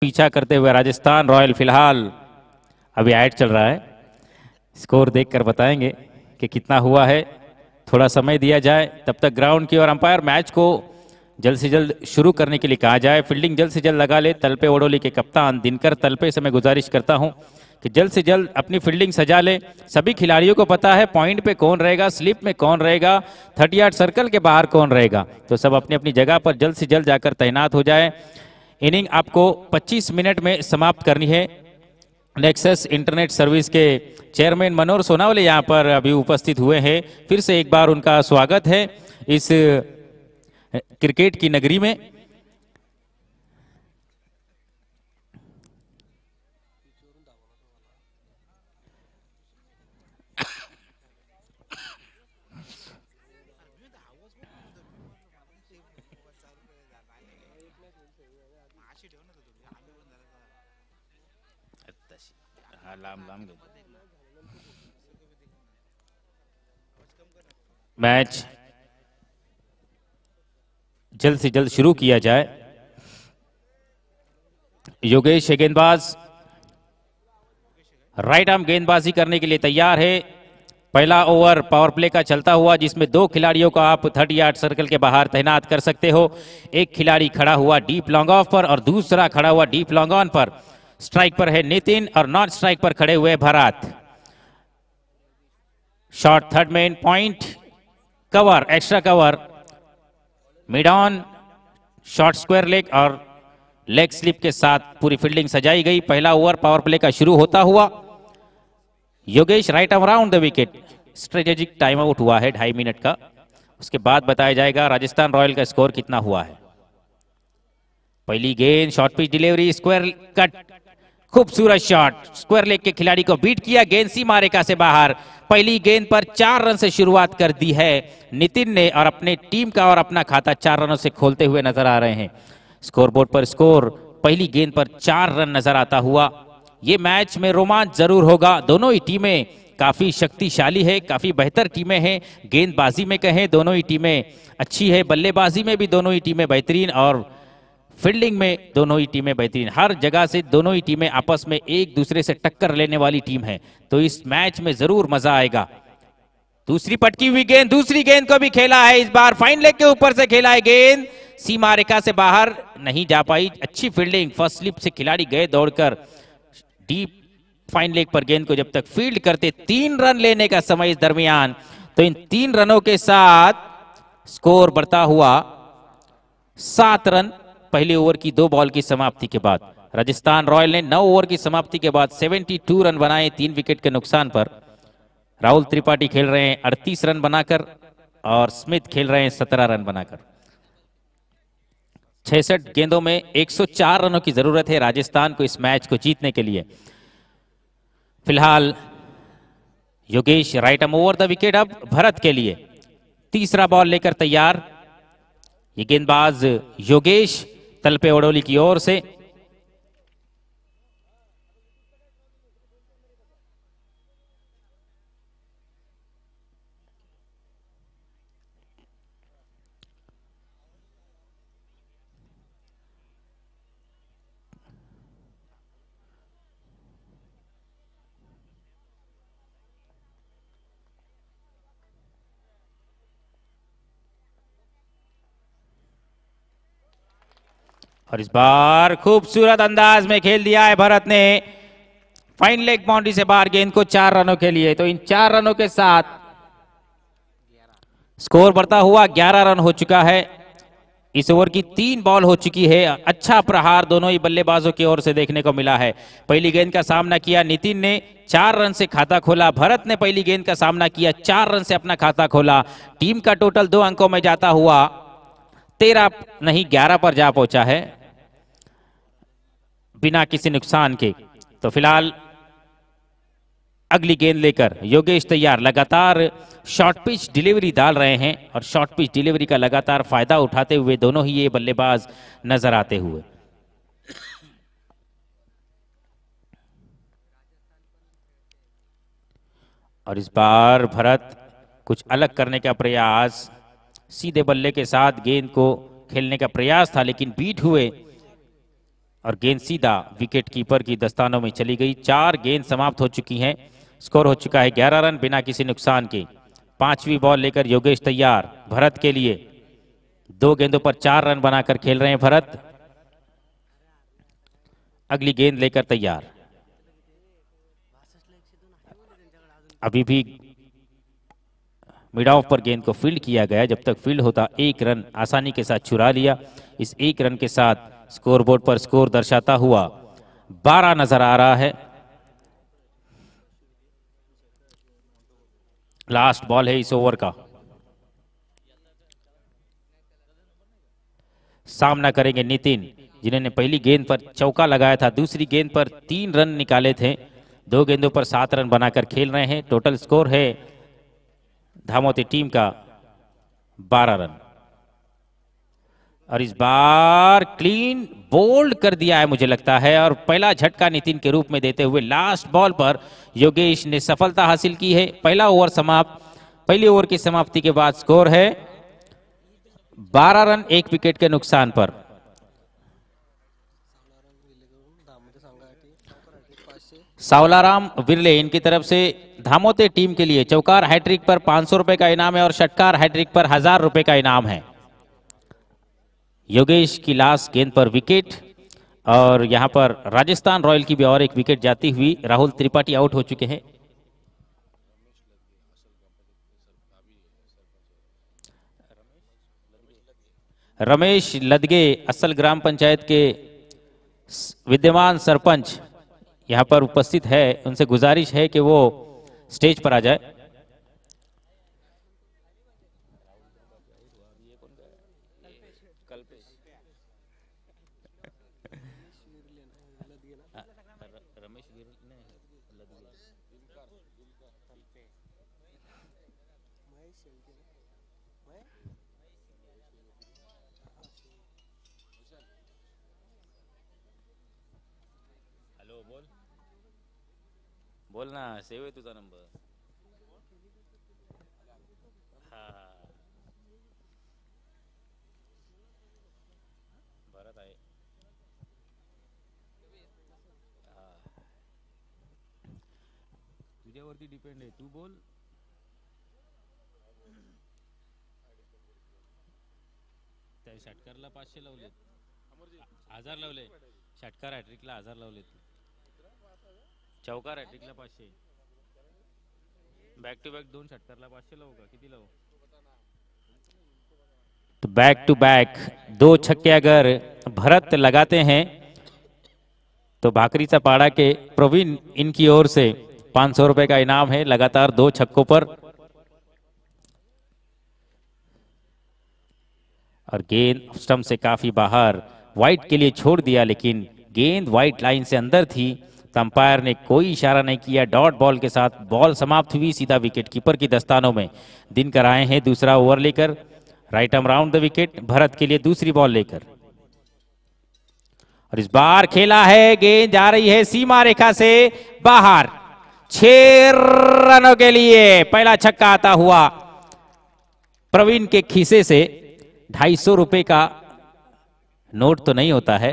पीछा करते हुए राजस्थान रॉयल फिलहाल अभी ऐड चल रहा है, स्कोर देखकर बताएंगे कि कितना हुआ है। थोड़ा समय दिया जाए, तब तक ग्राउंड की और अंपायर मैच को जल्द से जल्द शुरू करने के लिए कहा जाए। फील्डिंग जल्द से जल्द लगा ले। तलपे ओडोली के कप्तान दिनकर तलपे से मैं गुजारिश करता हूं कि जल्द से जल्द अपनी फील्डिंग सजा ले। सभी खिलाड़ियों को पता है पॉइंट पे कौन रहेगा, स्लिप में कौन रहेगा, 30 यार्ड सर्कल के बाहर कौन रहेगा, तो सब अपनी अपनी जगह पर जल्द से जल्द जाकर तैनात हो जाए। इनिंग आपको 25 मिनट में समाप्त करनी है। नेक्सस इंटरनेट सर्विस के चेयरमैन मनोहर सोनावले यहाँ पर अभी उपस्थित हुए हैं। फिर से एक बार उनका स्वागत है इस क्रिकेट की नगरी में। मैच जल्द से जल्द शुरू किया जाए। योगेश गेंदबाज राइट आर्म गेंदबाजी करने के लिए तैयार है। पहला ओवर पावर प्ले का चलता हुआ, जिसमें 2 खिलाड़ियों को आप 30 यार्ड सर्कल के बाहर तैनात कर सकते हो। एक खिलाड़ी खड़ा हुआ डीप लॉन्ग ऑफ पर और दूसरा खड़ा हुआ डीप लॉन्ग ऑन पर। स्ट्राइक पर है नितिन और नॉन स्ट्राइक पर खड़े हुए भरत। शॉट थर्ड में point, cover, extra cover, mid on, short square leg और लेग स्लिप के साथ पूरी फील्डिंग सजाई गई। पहला ओवर पावर प्ले का शुरू होता हुआ। Yogesh right around the wicket. Strategic time out हुआ है 2.5 मिनट का। उसके बाद बताया जाएगा राजस्थान रॉयल का स्कोर कितना हुआ है। पहली गेंद short pitch delivery, square cut, खूबसूरत शॉट, स्क्वायर लेग के खिलाड़ी को बीट किया। गेंद सीमा रेखा से बाहर। पहली गेंद पर 4 रन से शुरुआत कर दी है नितिन ने और अपने टीम का और अपना खाता 4 रनों से खोलते हुए नजर आ रहे हैं। स्कोरबोर्ड पर स्कोर पहली गेंद पर 4 रन नजर आता हुआ। ये मैच में रोमांच जरूर होगा। दोनों ही टीमें काफी शक्तिशाली है, काफी बेहतर टीमें हैं। गेंदबाजी में कहें दोनों ही टीमें अच्छी है, बल्लेबाजी में भी दोनों ही टीमें बेहतरीन और फील्डिंग में दोनों ही टीमें बेहतरीन। हर जगह से दोनों ही टीमें आपस में एक दूसरे से टक्कर लेने वाली टीम है, तो इस मैच में जरूर मजा आएगा। दूसरी पटकी हुई गेंद, दूसरी गेंद को भी खेला है। इस बार फाइन लेग के ऊपर से खेला है। गेंद सीमा रेखा से बाहर नहीं जा पाई। अच्छी फील्डिंग, फर्स्ट स्लिप से खिलाड़ी गए दौड़कर डीप फाइन लेग पर गेंद को जब तक फील्ड करते 3 रन लेने का समय इस दरमियान, तो इन 3 रनों के साथ स्कोर बढ़ता हुआ 7 रन पहले ओवर की 2 बॉल की समाप्ति के बाद। राजस्थान रॉयल ने 9 ओवर की समाप्ति के बाद 72 रन बनाए 3 विकेट के नुकसान पर। राहुल त्रिपाठी खेल रहे हैं 38 रन बनाकर और स्मिथ खेल रहे हैं 17 रन बनाकर। 66 गेंदों में 104 रनों की जरूरत है राजस्थान को इस मैच को जीतने के लिए। फिलहाल Yogesh right arm over the wicket. अब भरत के लिए तीसरा बॉल लेकर तैयार। ये गेंदबाज योगेश तलपे ओडोली की ओर से। और इस बार खूबसूरत अंदाज में खेल दिया है भरत ने फाइन लेग बाउंड्री से बाहर गेंद को 4 रनों के लिए। तो इन 4 रनों के साथ स्कोर बढ़ता हुआ 11 रन हो चुका है। इस ओवर की 3 बॉल हो चुकी है। अच्छा प्रहार दोनों ही बल्लेबाजों की ओर से देखने को मिला है। पहली गेंद का सामना किया नितिन ने, 4 रन से खाता खोला। भरत ने पहली गेंद का सामना किया, 4 रन से अपना खाता खोला। टीम का टोटल 2 अंकों में जाता हुआ 13 नहीं 11 पर जा पहुंचा है बिना किसी नुकसान के। तो फिलहाल अगली गेंद लेकर योगेश तैयार। लगातार शॉर्ट पिच डिलीवरी डाल रहे हैं और शॉर्ट पिच डिलीवरी का लगातार फायदा उठाते हुए दोनों ही ये बल्लेबाज नजर आते हुए। और इस बार भरत कुछ अलग करने का प्रयास, सीधे बल्ले के साथ गेंद को खेलने का प्रयास था लेकिन बीट हुए और गेंद सीधा विकेट कीपर की दस्तानों में चली गई। 4 गेंद समाप्त हो चुकी हैं। स्कोर हो चुका है 11 रन बिना किसी नुकसान के। 5वीं बॉल लेकर योगेश तैयार भरत के लिए। 2 गेंदों पर 4 रन बनाकर खेल रहे हैं भरत। अगली गेंद लेकर तैयार। अभी भी मिड ऑफ पर गेंद को फील्ड किया गया। जब तक फील्ड होता 1 रन आसानी के साथ चुरा लिया। इस 1 रन के साथ स्कोरबोर्ड पर स्कोर दर्शाता हुआ 12 नजर आ रहा है। लास्ट बॉल है इस ओवर का। सामना करेंगे नितिन, जिन्होंने पहली गेंद पर चौका लगाया था, दूसरी गेंद पर 3 रन निकाले थे। 2 गेंदों पर 7 रन बनाकर खेल रहे हैं। टोटल स्कोर है धामोती टीम का 12 रन। और इस बार क्लीन बोल्ड कर दिया है मुझे लगता है, और पहला झटका नितिन के रूप में देते हुए लास्ट बॉल पर योगेश ने सफलता हासिल की है। पहला ओवर समाप्त। पहली ओवर की समाप्ति के बाद स्कोर है 12 रन 1 विकेट के नुकसान पर। सावलाराम विरले इनकी तरफ से धामोते टीम के लिए चौकार हैट्रिक पर 500 रुपए का इनाम है और षटकार हैट्रिक पर 1000 रुपए का इनाम है। योगेश की लास्ट गेंद पर विकेट, और यहां पर राजस्थान रॉयल की भी और एक विकेट जाती हुई राहुल त्रिपाठी आउट हो चुके हैं। रमेश लदगे असल ग्राम पंचायत के विद्यमान सरपंच यहां पर उपस्थित है। उनसे गुजारिश है कि वो स्टेज पर आ जाए। बोल ना, सेव आहे तुझा नंबर। भरत आहे। तुझ्यावरती डिपेंड आहे, तू बोल। त्या षटकारला 500 लावले, 1000 लावले। षटकार हॅट्रिकला 1000 लावले। चौकार हॅट्रिकला 500। बैक टू बैक 2 षटकारला 500 लावू का, किती लावू? तो बैक टू बैक 2 छक्के अगर भरत लगाते हैं तो भाकरीचा पाड़ा के प्रवीण इनकी ओर से 500 रुपए का इनाम है लगातार 2 छक्कों पर। और गेंद स्टंप से काफी बाहर वाइड के लिए छोड़ दिया, लेकिन गेंद वाइड लाइन से अंदर थी। अंपायर ने कोई इशारा नहीं किया। डॉट बॉल के साथ बॉल समाप्त हुई सीधा विकेट कीपर की दस्तानों में। दिनकर आए हैं दूसरा ओवर लेकर, right arm round the wicket Bharat के लिए दूसरी बॉल लेकर। और इस बार खेला है, गेंद जा रही है सीमा रेखा से बाहर। 6 रनों के लिए पहला छक्का आता हुआ प्रवीण के खीसे से। 250 रुपए का नोट तो नहीं होता है,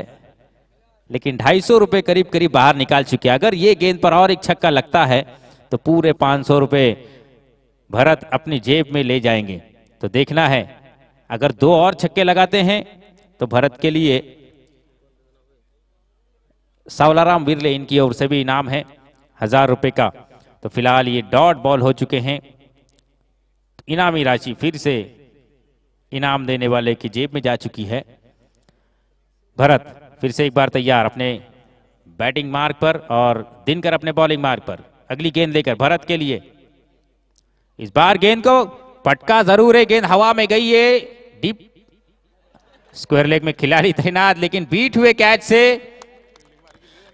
लेकिन 250 रुपए करीब करीब बाहर निकाल चुके। अगर ये गेंद पर और एक छक्का लगता है तो पूरे 500 रुपए भरत अपनी जेब में ले जाएंगे। तो देखना है, अगर 2 और छक्के लगाते हैं तो भरत के लिए सावलाराम विरले इनकी ओर से भी इनाम है 1000 रुपए का। तो फिलहाल ये डॉट बॉल हो चुके हैं। इनामी राशि फिर से इनाम देने वाले की जेब में जा चुकी है। भरत फिर से एक बार तैयार अपने बैटिंग मार्ग पर, और दिनकर अपने बॉलिंग मार्ग पर। अगली गेंद लेकर भरत के लिए। इस बार गेंद को पटका जरूर है, गेंद हवा में गई है, डीप स्क्वायर लेग में खिलाड़ी तैनात, लेकिन बीट हुए कैच से।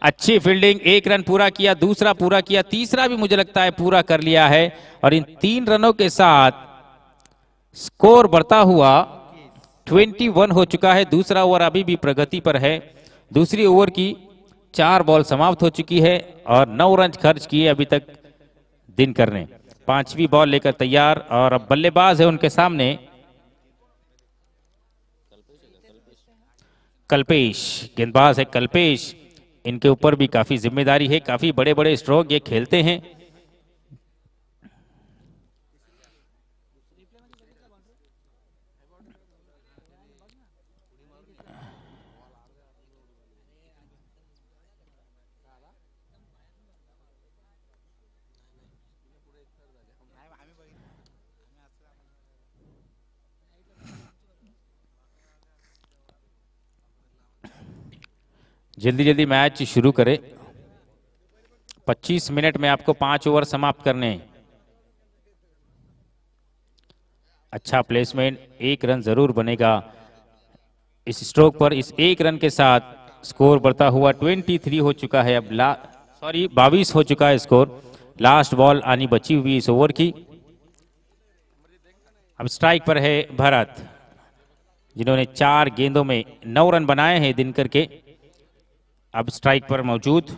अच्छी फील्डिंग, 1 रन पूरा किया, दूसरा पूरा किया, तीसरा भी मुझे लगता है पूरा कर लिया है। और इन 3 रनों के साथ स्कोर बढ़ता हुआ 21 हो चुका है। दूसरा ओवर अभी भी प्रगति पर है। दूसरी ओवर की 4 बॉल समाप्त हो चुकी है और 9 रन खर्च किए अभी तक दिनकर ने। 5वीं बॉल लेकर तैयार, और अब बल्लेबाज है उनके सामने कल्पेश गेंदबाज है कल्पेश, इनके ऊपर भी काफी जिम्मेदारी है, काफी बड़े बड़े स्ट्रोक ये खेलते हैं। जल्दी जल्दी मैच शुरू करें, 25 मिनट में आपको 5 ओवर समाप्त करने हैं। अच्छा प्लेसमेंट, 1 रन जरूर बनेगा इस स्ट्रोक पर। इस 1 रन के साथ स्कोर बढ़ता हुआ 23 हो चुका है। अब 22 हो चुका है स्कोर। लास्ट बॉल आनी बची हुई इस ओवर की। अब स्ट्राइक पर है भरत, जिन्होंने 4 गेंदों में 9 रन बनाए हैं दिनकर के। अब स्ट्राइक पर मौजूद।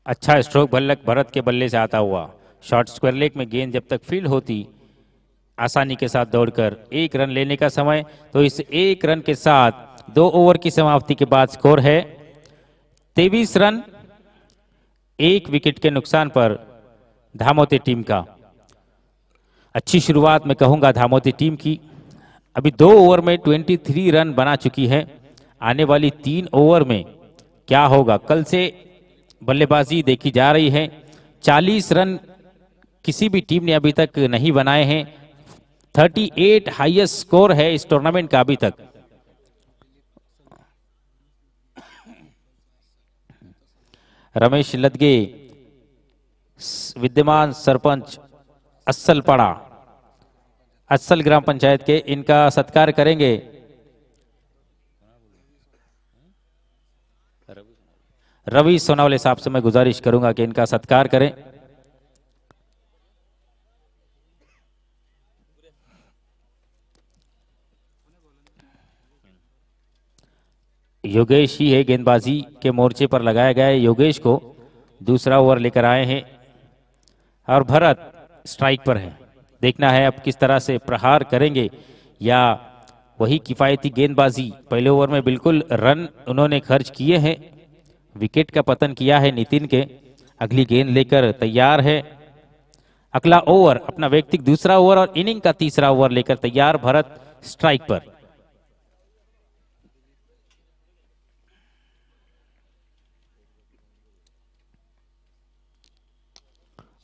अच्छा स्ट्रोक भरत के बल्ले से आता हुआ। शॉर्ट स्क्वायर लेग में गेंद जब तक फील्ड होती, आसानी के साथ दौड़कर 1 रन लेने का समय। तो इस 1 रन के साथ 2 ओवर की समाप्ति के बाद स्कोर है 23 रन, 1 विकेट के नुकसान पर धामोती टीम का। अच्छी शुरुआत मैं कहूंगा धामोती टीम की। अभी 2 ओवर में 23 रन बना चुकी है। आने वाली 3 ओवर में क्या होगा, कल से बल्लेबाजी देखी जा रही है। 40 रन किसी भी टीम ने अभी तक नहीं बनाए हैं। 38 हाईएस्ट स्कोर है इस टूर्नामेंट का अभी तक। रमेश लदगे विद्यमान सरपंच अस्सलपाड़ा, अस्सल ग्राम पंचायत के, इनका सत्कार करेंगे। रवि सोनावले साहब से मैं गुजारिश करूंगा कि इनका सत्कार करें। योगेश ही है गेंदबाजी के मोर्चे पर लगाया गया है। योगेश को दूसरा ओवर लेकर आए हैं और भरत स्ट्राइक पर है। देखना है अब किस तरह से प्रहार करेंगे या वही किफायती गेंदबाजी। पहले ओवर में बिल्कुल रन उन्होंने खर्च किए हैं, विकेट का पतन किया है नितिन के। अगली गेंद लेकर तैयार है। अगला ओवर अपना व्यक्तिगत दूसरा ओवर और इनिंग का तीसरा ओवर लेकर तैयार भरत स्ट्राइक पर।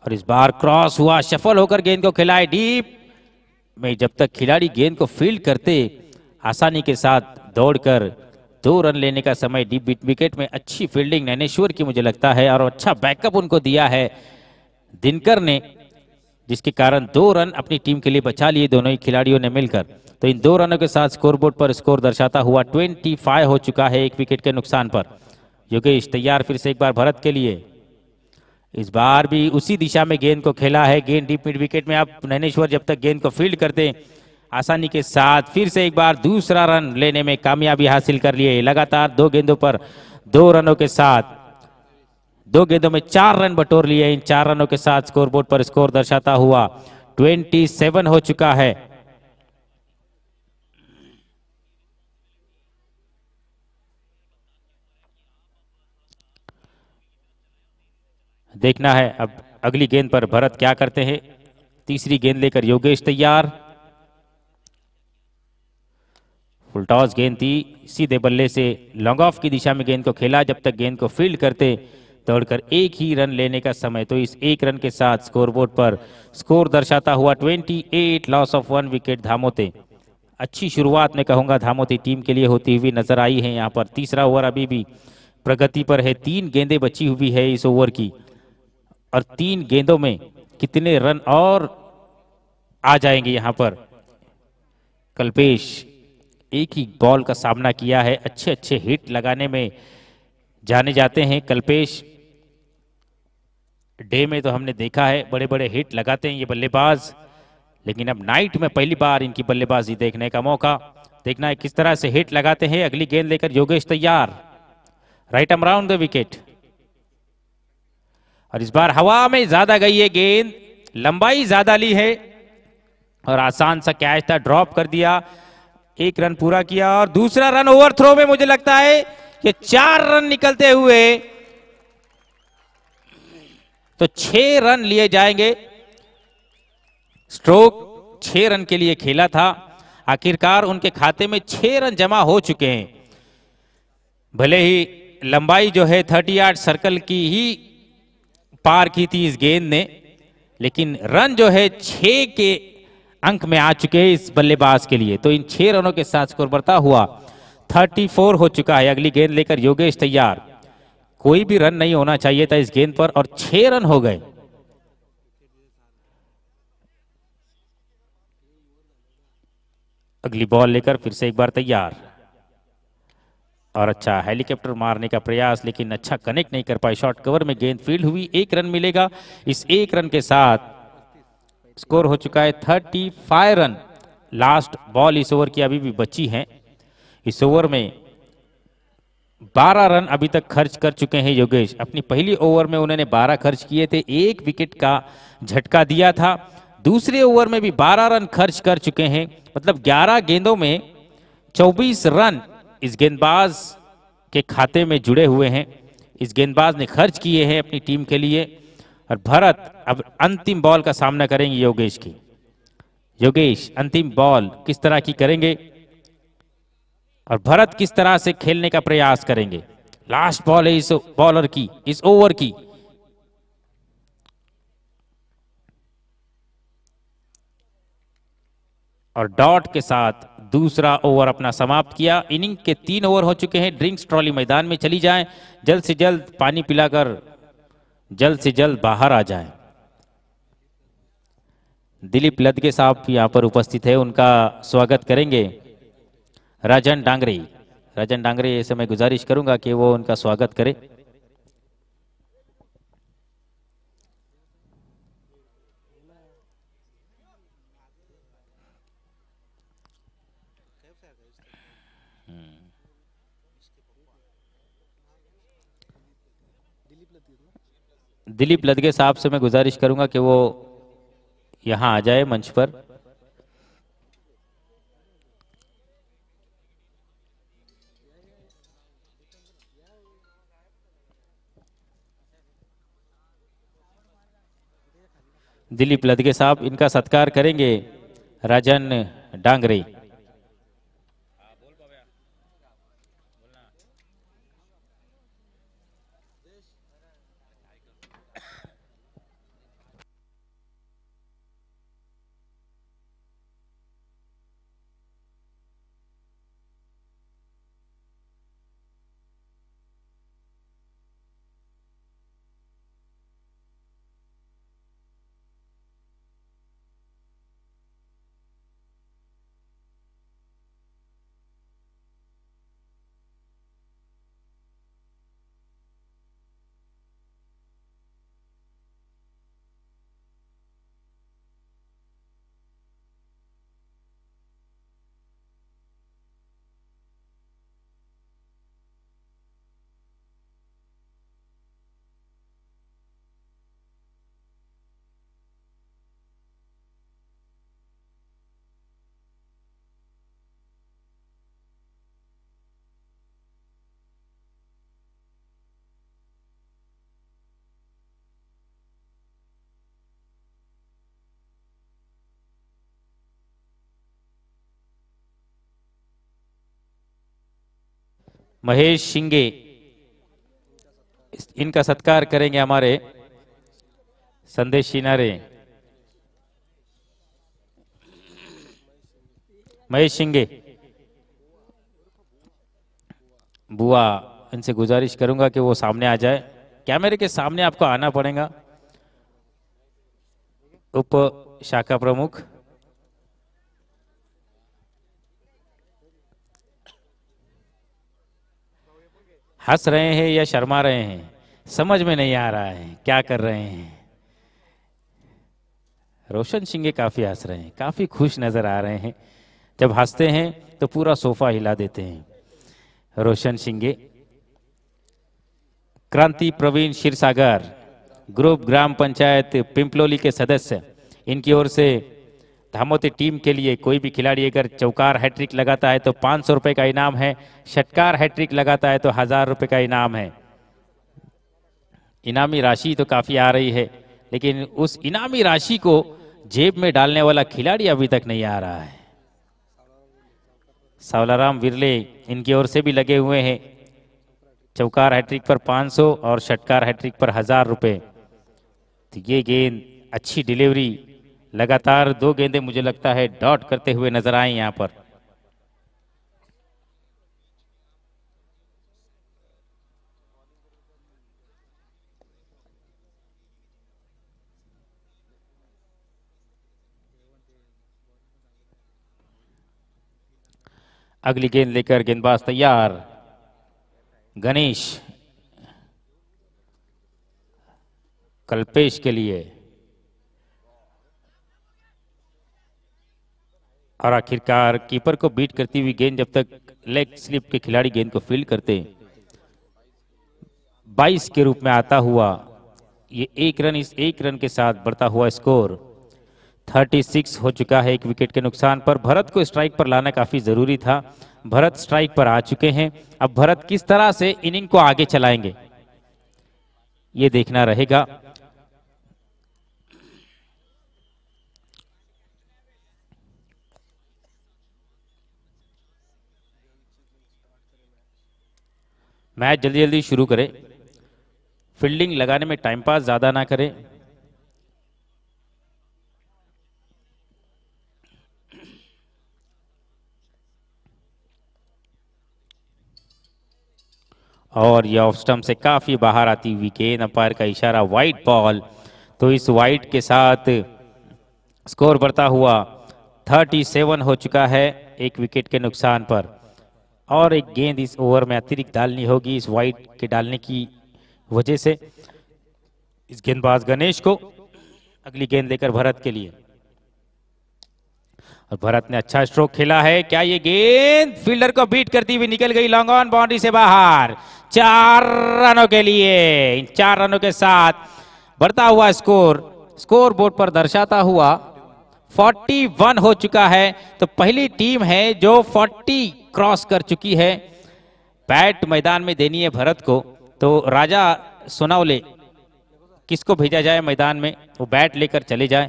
और इस बार क्रॉस हुआ, शफल होकर गेंद को खिलाए डीप में। जब तक खिलाड़ी गेंद को फील्ड करते, आसानी के साथ दौड़कर 2 रन लेने का समय। डीप विकेट में अच्छी फील्डिंग नैनेश्वर की मुझे लगता है, और अच्छा बैकअप उनको दिया है दिनकर ने, जिसके कारण 2 रन अपनी टीम के लिए बचा लिए दोनों ही खिलाड़ियों ने मिलकर। तो इन 2 रनों के साथ स्कोरबोर्ड पर स्कोर दर्शाता हुआ 25 हो चुका है 1 विकेट के नुकसान पर। योगेश तैयार फिर से एक बार भरत के लिए। इस बार भी उसी दिशा में गेंद को खेला है। गेंद डीप मिड विकेट में। आप नैनेश्वर जब तक गेंद को फील्ड करते, आसानी के साथ फिर से एक बार दूसरा रन लेने में कामयाबी हासिल कर लिए। लगातार 2 गेंदों पर 2 रनों के साथ 2 गेंदों में 4 रन बटोर लिए। इन 4 रनों के साथ स्कोरबोर्ड पर स्कोर दर्शाता हुआ 27 हो चुका है। देखना है अब अगली गेंद पर भरत क्या करते हैं। तीसरी गेंद लेकर योगेश तैयार। फुल टॉस गेंद थी, सीधे बल्ले से लॉन्ग ऑफ की दिशा में गेंद को खेला। जब तक गेंद को फील्ड करते, दौड़कर 1 ही रन लेने का समय। तो इस 1 रन के साथ स्कोरबोर्ड पर स्कोर दर्शाता हुआ 28, लॉस ऑफ 1 विकेट धामोते। अच्छी शुरुआत मैं कहूंगा धामोती टीम के लिए होती हुई नजर आई है। यहाँ पर तीसरा ओवर अभी भी प्रगति पर है। 3 गेंदें बची हुई है इस ओवर की, और 3 गेंदों में कितने रन और आ जाएंगे यहां पर। कल्पेश एक ही बॉल का सामना किया है। अच्छे अच्छे हिट लगाने में जाने जाते हैं कल्पेश। डे में तो हमने देखा है बड़े बड़े हिट लगाते हैं ये बल्लेबाज, लेकिन अब नाइट में पहली बार इनकी बल्लेबाजी देखने का मौका। देखना है किस तरह से हिट लगाते हैं। अगली गेंद लेकर योगेश तैयार। Right arm round the wicket, और इस बार हवा में ज्यादा गई है गेंद। लंबाई ज्यादा ली है और आसान सा कैच था, ड्रॉप कर दिया, 1 रन पूरा किया। और दूसरा रन ओवर थ्रो में मुझे लगता है कि 4 रन निकलते हुए तो 6 रन लिए जाएंगे। स्ट्रोक 6 रन के लिए खेला था, आखिरकार उनके खाते में 6 रन जमा हो चुके हैं। भले ही लंबाई जो है 30 यार्ड सर्कल की ही पार की थी इस गेंद ने, लेकिन रन जो है 6 के अंक में आ चुके हैं इस बल्लेबाज के लिए। तो इन 6 रनों के साथ स्कोर बढ़ता हुआ 34 हो चुका है। अगली गेंद लेकर योगेश तैयार, कोई भी रन नहीं होना चाहिए था इस गेंद पर और 6 रन हो गए। अगली बॉल लेकर फिर से एक बार तैयार और अच्छा हेलीकॉप्टर मारने का प्रयास, लेकिन अच्छा कनेक्ट नहीं कर पाए। शॉर्ट कवर में गेंद फील्ड हुई, 1 रन मिलेगा। इस 1 रन के साथ स्कोर हो चुका है 35 रन। लास्ट बॉल इस ओवर की अभी भी बची है। इस ओवर में 12 रन अभी तक खर्च कर चुके हैं योगेश। अपनी पहली ओवर में उन्होंने 12 खर्च किए थे, 1 विकेट का झटका दिया था। दूसरे ओवर में भी 12 रन खर्च कर चुके हैं, मतलब 11 गेंदों में 24 रन इस गेंदबाज के खाते में जुड़े हुए हैं। इस गेंदबाज ने खर्च किए हैं अपनी टीम के लिए। और भरत अब अंतिम बॉल का सामना करेंगे योगेश की। योगेश अंतिम बॉल किस तरह की करेंगे और भरत किस तरह से खेलने का प्रयास करेंगे। लास्ट बॉल है इस बॉलर की, इस ओवर की। और डॉट के साथ दूसरा ओवर अपना समाप्त किया। इनिंग के 3 ओवर हो चुके हैं। ड्रिंक्स ट्रॉली मैदान में चली जाएं, जल्द से जल्द पानी पिलाकर जल्द से जल्द बाहर आ जाएं। दिलीप लदगे साहब यहां पर उपस्थित है, उनका स्वागत करेंगे राजन डांगरे। राजन डांगरे से मैं गुजारिश करूंगा कि वो उनका स्वागत करे। दिलीप लदगे साहब से मैं गुजारिश करूंगा कि वो यहां आ जाए मंच पर। दिलीप लदगे साहब, इनका सत्कार करेंगे राजन डांगरे। महेश शिंगे, इनका सत्कार करेंगे हमारे संदेश शिनारे। महेश शिंगे बुआ, इनसे गुजारिश करूंगा कि वो सामने आ जाए। कैमरे के सामने आपको आना पड़ेगा। उप शाखा प्रमुख हंस रहे हैं या शर्मा रहे हैं, समझ में नहीं आ रहा है क्या कर रहे हैं। रोशन सिंह काफी हंस रहे हैं, काफी खुश नजर आ रहे हैं। जब हंसते हैं तो पूरा सोफा हिला देते हैं। रोशन सिंह। क्रांति प्रवीण क्षीरसागर, ग्रुप ग्राम पंचायत पिंपलोली के सदस्य। इनकी ओर से धामोती टीम के लिए कोई भी खिलाड़ी अगर चौकार हैट्रिक लगाता है तो 500 रुपए का इनाम है, षटकार हैट्रिक लगाता है तो 1000 रुपए का इनाम है। इनामी राशि तो काफी आ रही है, लेकिन उस इनामी राशि को जेब में डालने वाला खिलाड़ी अभी तक नहीं आ रहा है। सावलाराम विरले इनकी ओर से भी लगे हुए हैं। चौकार हैट्रिक पर 500 और षटकार हैट्रिक पर 1000 रुपए। तो ये गेंद अच्छी डिलीवरी, लगातार 2 गेंदें मुझे लगता है डॉट करते हुए नजर आए यहां पर। अगली गेंद लेकर गेंदबाज तैयार। गणेश कल्पेश के लिए, और आखिरकार कीपर को बीट करती हुई गेंद जब तक लेग स्लिप के खिलाड़ी गेंद को फील्ड करते 22 के रूप में आता हुआ ये 1 रन, इस 1 रन के साथ बढ़ता हुआ स्कोर 36 हो चुका है 1 विकेट के नुकसान पर। भरत को स्ट्राइक पर लाना काफी जरूरी था। भरत स्ट्राइक पर आ चुके हैं। अब भरत किस तरह से इनिंग को आगे चलाएंगे ये देखना रहेगा। मैच जल्दी जल्दी शुरू करें, फील्डिंग लगाने में टाइम पास ज्यादा ना करें। और यह ऑफ स्टंप से काफी बाहर आती हुई गेंद, अंपायर का इशारा वाइड बॉल। तो इस वाइड के साथ स्कोर बढ़ता हुआ 37 हो चुका है 1 विकेट के नुकसान पर। और एक गेंद इस ओवर में अतिरिक्त डालनी होगी इस वाइड के डालने की वजह से। इस गेंदबाज गणेश को अगली गेंद लेकर भरत के लिए, और भरत ने अच्छा स्ट्रोक खेला है। क्या ये गेंद फील्डर को बीट करती हुई निकल गई लॉन्ग ऑन बाउंड्री से बाहर। 4 रनों के लिए, इन 4 रनों के साथ बढ़ता हुआ स्कोर बोर्ड पर दर्शाता हुआ 41 हो चुका है। तो पहली टीम है जो 40 क्रॉस कर चुकी है। बैट मैदान में देनी है भरत को, तो राजा सोनावले किसको भेजा जाए मैदान में, वो बैट लेकर चले जाए।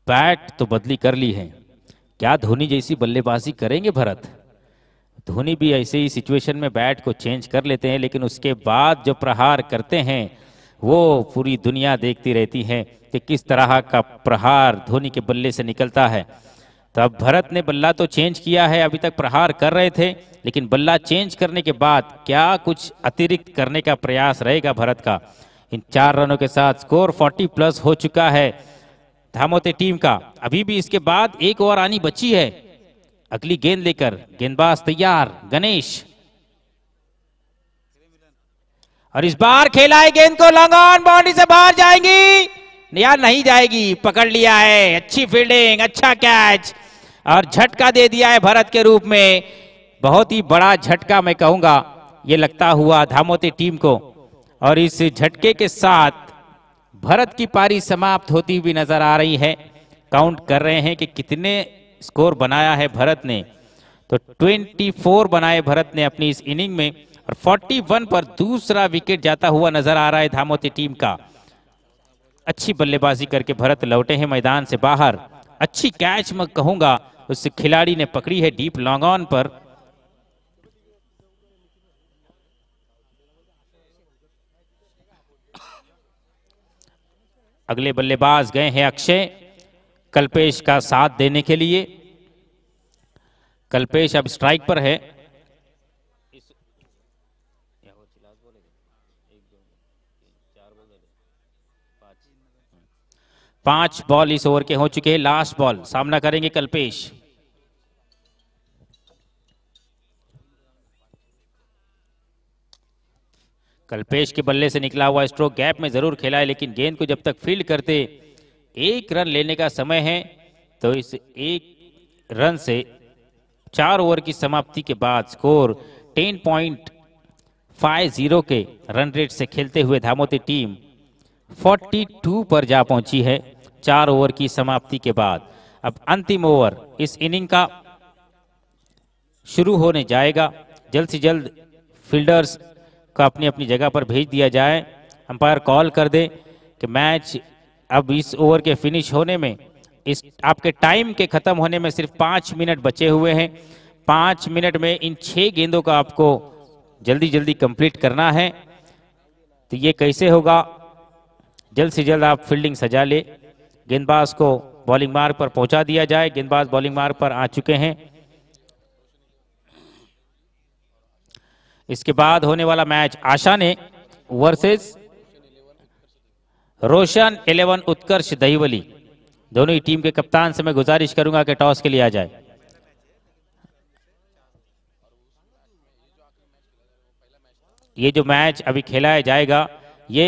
बैट तो बदली कर ली है, क्या धोनी जैसी बल्लेबाजी करेंगे भरत? धोनी भी ऐसे ही सिचुएशन में बैट को चेंज कर लेते हैं, लेकिन उसके बाद जो प्रहार करते हैं वो पूरी दुनिया देखती रहती है कि किस तरह का प्रहार धोनी के बल्ले से निकलता है। तो अब भरत ने बल्ला तो चेंज किया है, अभी तक प्रहार कर रहे थे, लेकिन बल्ला चेंज करने के बाद क्या कुछ अतिरिक्त करने का प्रयास रहेगा भरत का। इन 4 रनों के साथ स्कोर 40+ हो चुका है धामोती टीम का। अभी भी इसके बाद 1 ओवर आनी बची है। अगली गेंद लेकर गेंदबाज तैयार गणेश, और इस बार खेला है गेंद को लॉन्ग ऑन बाउंड्री से बाहर जाएंगी या नहीं जाएगी, पकड़ लिया है। अच्छी फील्डिंग, अच्छा कैच, और झटका दे दिया है भरत के रूप में। बहुत ही बड़ा झटका मैं कहूंगा ये लगता हुआ धामोती टीम को, और इस झटके के साथ भरत की पारी समाप्त होती हुई नजर आ रही है। काउंट कर रहे हैं कि कितने स्कोर बनाया है भरत ने, तो 24 बनाए भरत ने अपनी इस इनिंग में, और 41 पर दूसरा विकेट जाता हुआ नजर आ रहा है धामोती टीम का। अच्छी बल्लेबाजी करके भरत लौटे हैं मैदान से बाहर। अच्छी कैच मैं कहूंगा उस खिलाड़ी ने पकड़ी है डीप लॉन्ग ऑन पर। अगले बल्लेबाज गए हैं अक्षय, कल्पेश का साथ देने के लिए। कल्पेश अब स्ट्राइक पर है। 5 बॉल इस ओवर के हो चुके हैं। लास्ट बॉल सामना करेंगे कल्पेश। कल्पेश के बल्ले से निकला हुआ स्ट्रोक गैप में जरूर खेला है, लेकिन गेंद को जब तक फील्ड करते 1 रन लेने का समय है, तो इस 1 रन से 4 ओवर की समाप्ति के बाद स्कोर 5-0 के रन रेट से खेलते हुए धामोती टीम 42 पर जा पहुंची है 4 ओवर की समाप्ति के बाद। अब अंतिम ओवर इस इनिंग का शुरू होने जाएगा। जल्द से जल्द फील्डर्स को अपनी अपनी जगह पर भेज दिया जाए। अंपायर कॉल कर दे कि मैच अब इस ओवर के फिनिश होने में, इस आपके टाइम के खत्म होने में सिर्फ 5 मिनट बचे हुए हैं। 5 मिनट में इन 6 गेंदों का आपको जल्दी जल्दी कंप्लीट करना है। तो ये कैसे होगा, जल्द से जल्द आप फील्डिंग सजा ले, गेंदबाज को बॉलिंग मार्ग पर पहुंचा दिया जाए। गेंदबाज बॉलिंग मार्ग पर आ चुके हैं। इसके बाद होने वाला मैच आशाने वर्सेस रोशन 11 उत्कर्ष दहीवली। दोनों ही टीम के कप्तान से मैं गुजारिश करूंगा कि टॉस के लिए आ जाए। ये जो मैच अभी खेला जाएगा ये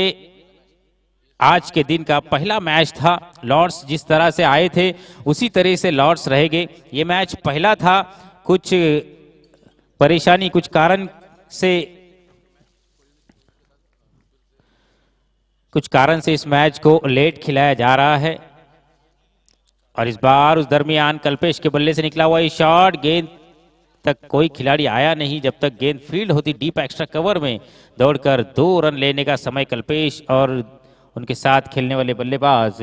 आज के दिन का पहला मैच था। लॉर्ड्स जिस तरह से आए थे उसी तरह से लॉर्ड्स रहेंगे। ये मैच पहला था, कुछ परेशानी कुछ कारण से इस मैच को लेट खिलाया जा रहा है। और इस बार उस दरमियान कल्पेश के बल्ले से निकला हुआ ये शॉट, गेंद तक कोई खिलाड़ी आया नहीं जब तक गेंद फील्ड होती डीप एक्स्ट्रा कवर में। दौड़कर 2 रन लेने का समय कल्पेश और उनके साथ खेलने वाले बल्लेबाज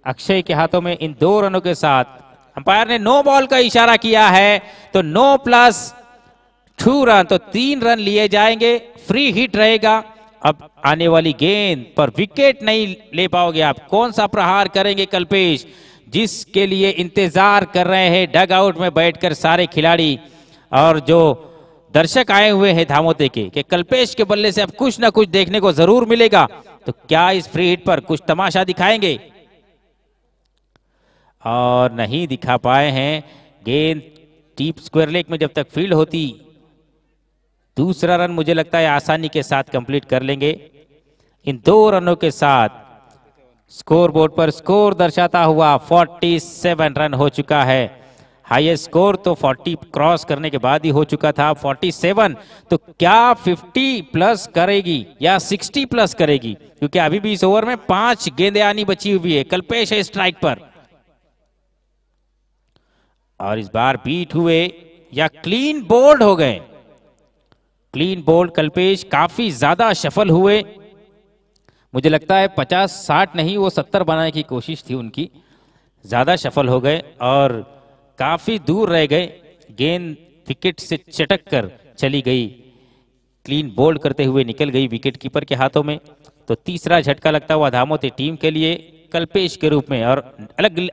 अक्षय के हाथों में। इन 2 रनों के साथ अंपायर ने नो बॉल का इशारा किया है, तो नो प्लस 2 रन, तो 3 रन लिए जाएंगे। फ्री हिट रहेगा। अब आने वाली गेंद पर विकेट नहीं ले पाओगे आप। कौन सा प्रहार करेंगे कल्पेश, जिसके लिए इंतजार कर रहे हैं डग आउट में बैठकर सारे खिलाड़ी और जो दर्शक आए हुए हैं धामोते के, कि कल्पेश के बल्ले से अब कुछ ना कुछ देखने को जरूर मिलेगा। तो क्या इस फ्री हिट पर कुछ तमाशा दिखाएंगे, और नहीं दिखा पाए हैं। गेंद डीप स्क्वायर लेग में जब तक फील्ड होती, दूसरा रन मुझे लगता है आसानी के साथ कंप्लीट कर लेंगे। इन 2 रनों के साथ स्कोर बोर्ड पर स्कोर दर्शाता हुआ 47 रन हो चुका है। हाईएस्ट स्कोर तो 40 क्रॉस करने के बाद ही हो चुका था। 47, तो क्या 50 प्लस करेगी या 60 प्लस करेगी, क्योंकि अभी भी इस ओवर में 5 गेंदें आनी बची हुई है। कल्पेश है स्ट्राइक पर, और इस बार बीट हुए या क्लीन बोल्ड हो गए। क्लीन बोल्ड कल्पेश काफी ज्यादा सफल हुए। मुझे लगता है 50-60 नहीं, वो 70 बनाने की कोशिश थी उनकी। ज्यादा सफल हो गए और काफी दूर रह गए। गेंद विकेट से चटक कर चली गई, क्लीन बोल्ड करते हुए निकल गई विकेट कीपर के हाथों में। तो तीसरा झटका लगता हुआ धामोती टीम के लिए कल्पेश के रूप में। और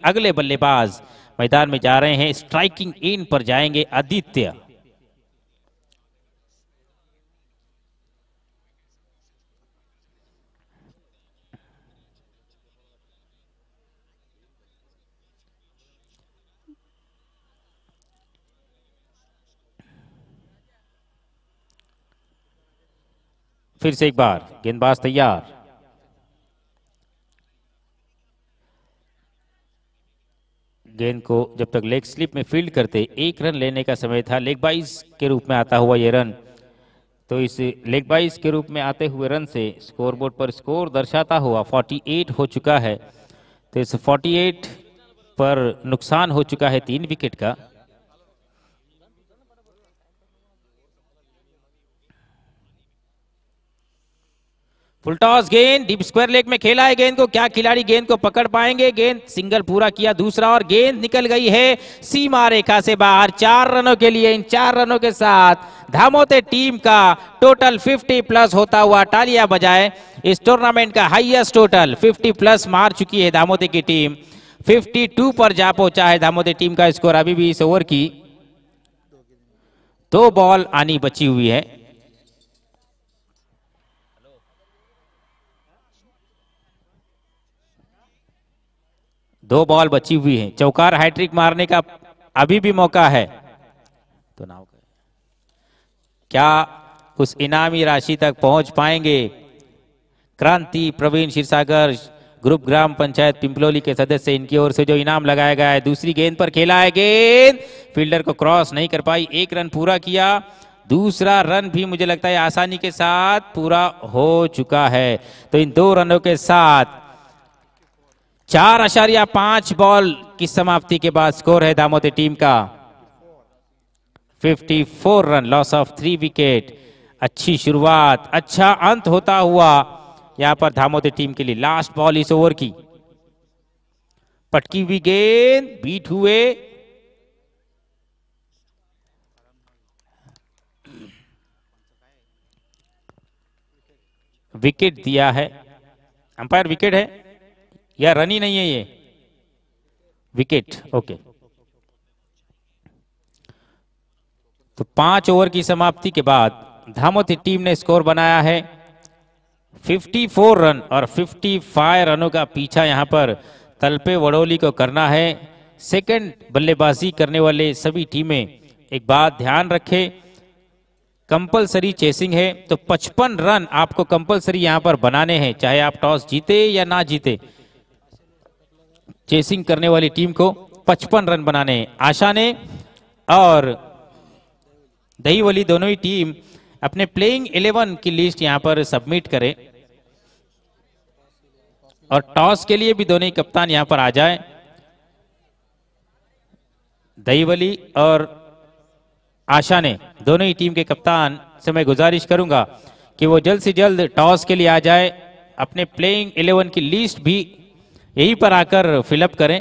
अगले बल्लेबाज मैदान में जा रहे हैं, स्ट्राइकिंग इन पर जाएंगे आदित्य। फिर से एक बार गेंदबाज तैयार। गेंद को जब तक लेग स्लिप में फील्ड करते 1 रन लेने का समय था। लेग बाइज के रूप में आता हुआ ये रन, तो इस लेग बाइज के रूप में आते हुए रन से स्कोरबोर्ड पर स्कोर दर्शाता हुआ 48 हो चुका है। तो इस 48 पर नुकसान हो चुका है 3 विकेट का। फुल टॉस गेंद डीप स्क्वायर लेग में खेला है। गेंद को क्या खिलाड़ी गेंद को पकड़ पाएंगे। गेंद सिंगल पूरा किया दूसरा, और गेंद निकल गई है सीमा रेखा से बाहर। 4 रनों के लिए, इन 4 रनों के साथ धामोते टीम का टोटल 50 प्लस होता हुआ तालियां बजाए। इस टूर्नामेंट का हाईएस्ट टोटल 50 प्लस मार चुकी है धामोते की टीम। 52 पर जा पहुंचा है धामोते टीम का स्कोर। अभी भी इस ओवर की 2 बॉल आनी बची हुई है। दो बॉल बची हुई है। चौकार हैट्रिक मारने का अभी भी मौका है। तो नाउ क्या उस इनामी राशि तक पहुंच पाएंगे। क्रांति प्रवीण क्षीरसागर ग्रुप ग्राम पंचायत पिंपलोली के सदस्य, इनकी ओर से जो इनाम लगाया गया है। दूसरी गेंद पर खेला है, गेंद फील्डर को क्रॉस नहीं कर पाई। 1 रन पूरा किया। दूसरा रन भी मुझे लगता है आसानी के साथ पूरा हो चुका है। तो इन 2 रनों के साथ 4.5 बॉल की समाप्ति के बाद स्कोर है दामोदर टीम का 54 रन, लॉस ऑफ 3 विकेट। अच्छी शुरुआत, अच्छा अंत होता हुआ यहां पर दामोदर टीम के लिए। लास्ट बॉल इस ओवर की, पटकी हुई गेंद, बीट हुए, विकेट दिया है अंपायर। विकेट है या रन ही नहीं है, ये विकेट। ओके, तो 5 ओवर की समाप्ति के बाद दामोदर टीम ने स्कोर बनाया है 54 रन और 55 रनों का पीछा यहां पर तलपे वडोली को करना है। सेकंड बल्लेबाजी करने वाले सभी टीमें एक बात ध्यान रखें, कंपलसरी चेसिंग है, तो 55 रन आपको कंपलसरी यहां पर बनाने हैं, चाहे आप टॉस जीते या ना जीते। चेसिंग करने वाली टीम को 55 रन बनाने हैं। आशा ने और दहीवली दोनों ही टीम अपने प्लेइंग 11 की लिस्ट यहां पर सबमिट करें और टॉस के लिए भी दोनों ही कप्तान यहां पर आ जाए। दहीवली और आशा ने दोनों ही टीम के कप्तान से मैं गुजारिश करूंगा कि वो जल्द से जल्द टॉस के लिए आ जाए। अपने प्लेइंग 11 की लिस्ट भी यहीं पर आकर फिलअप करें।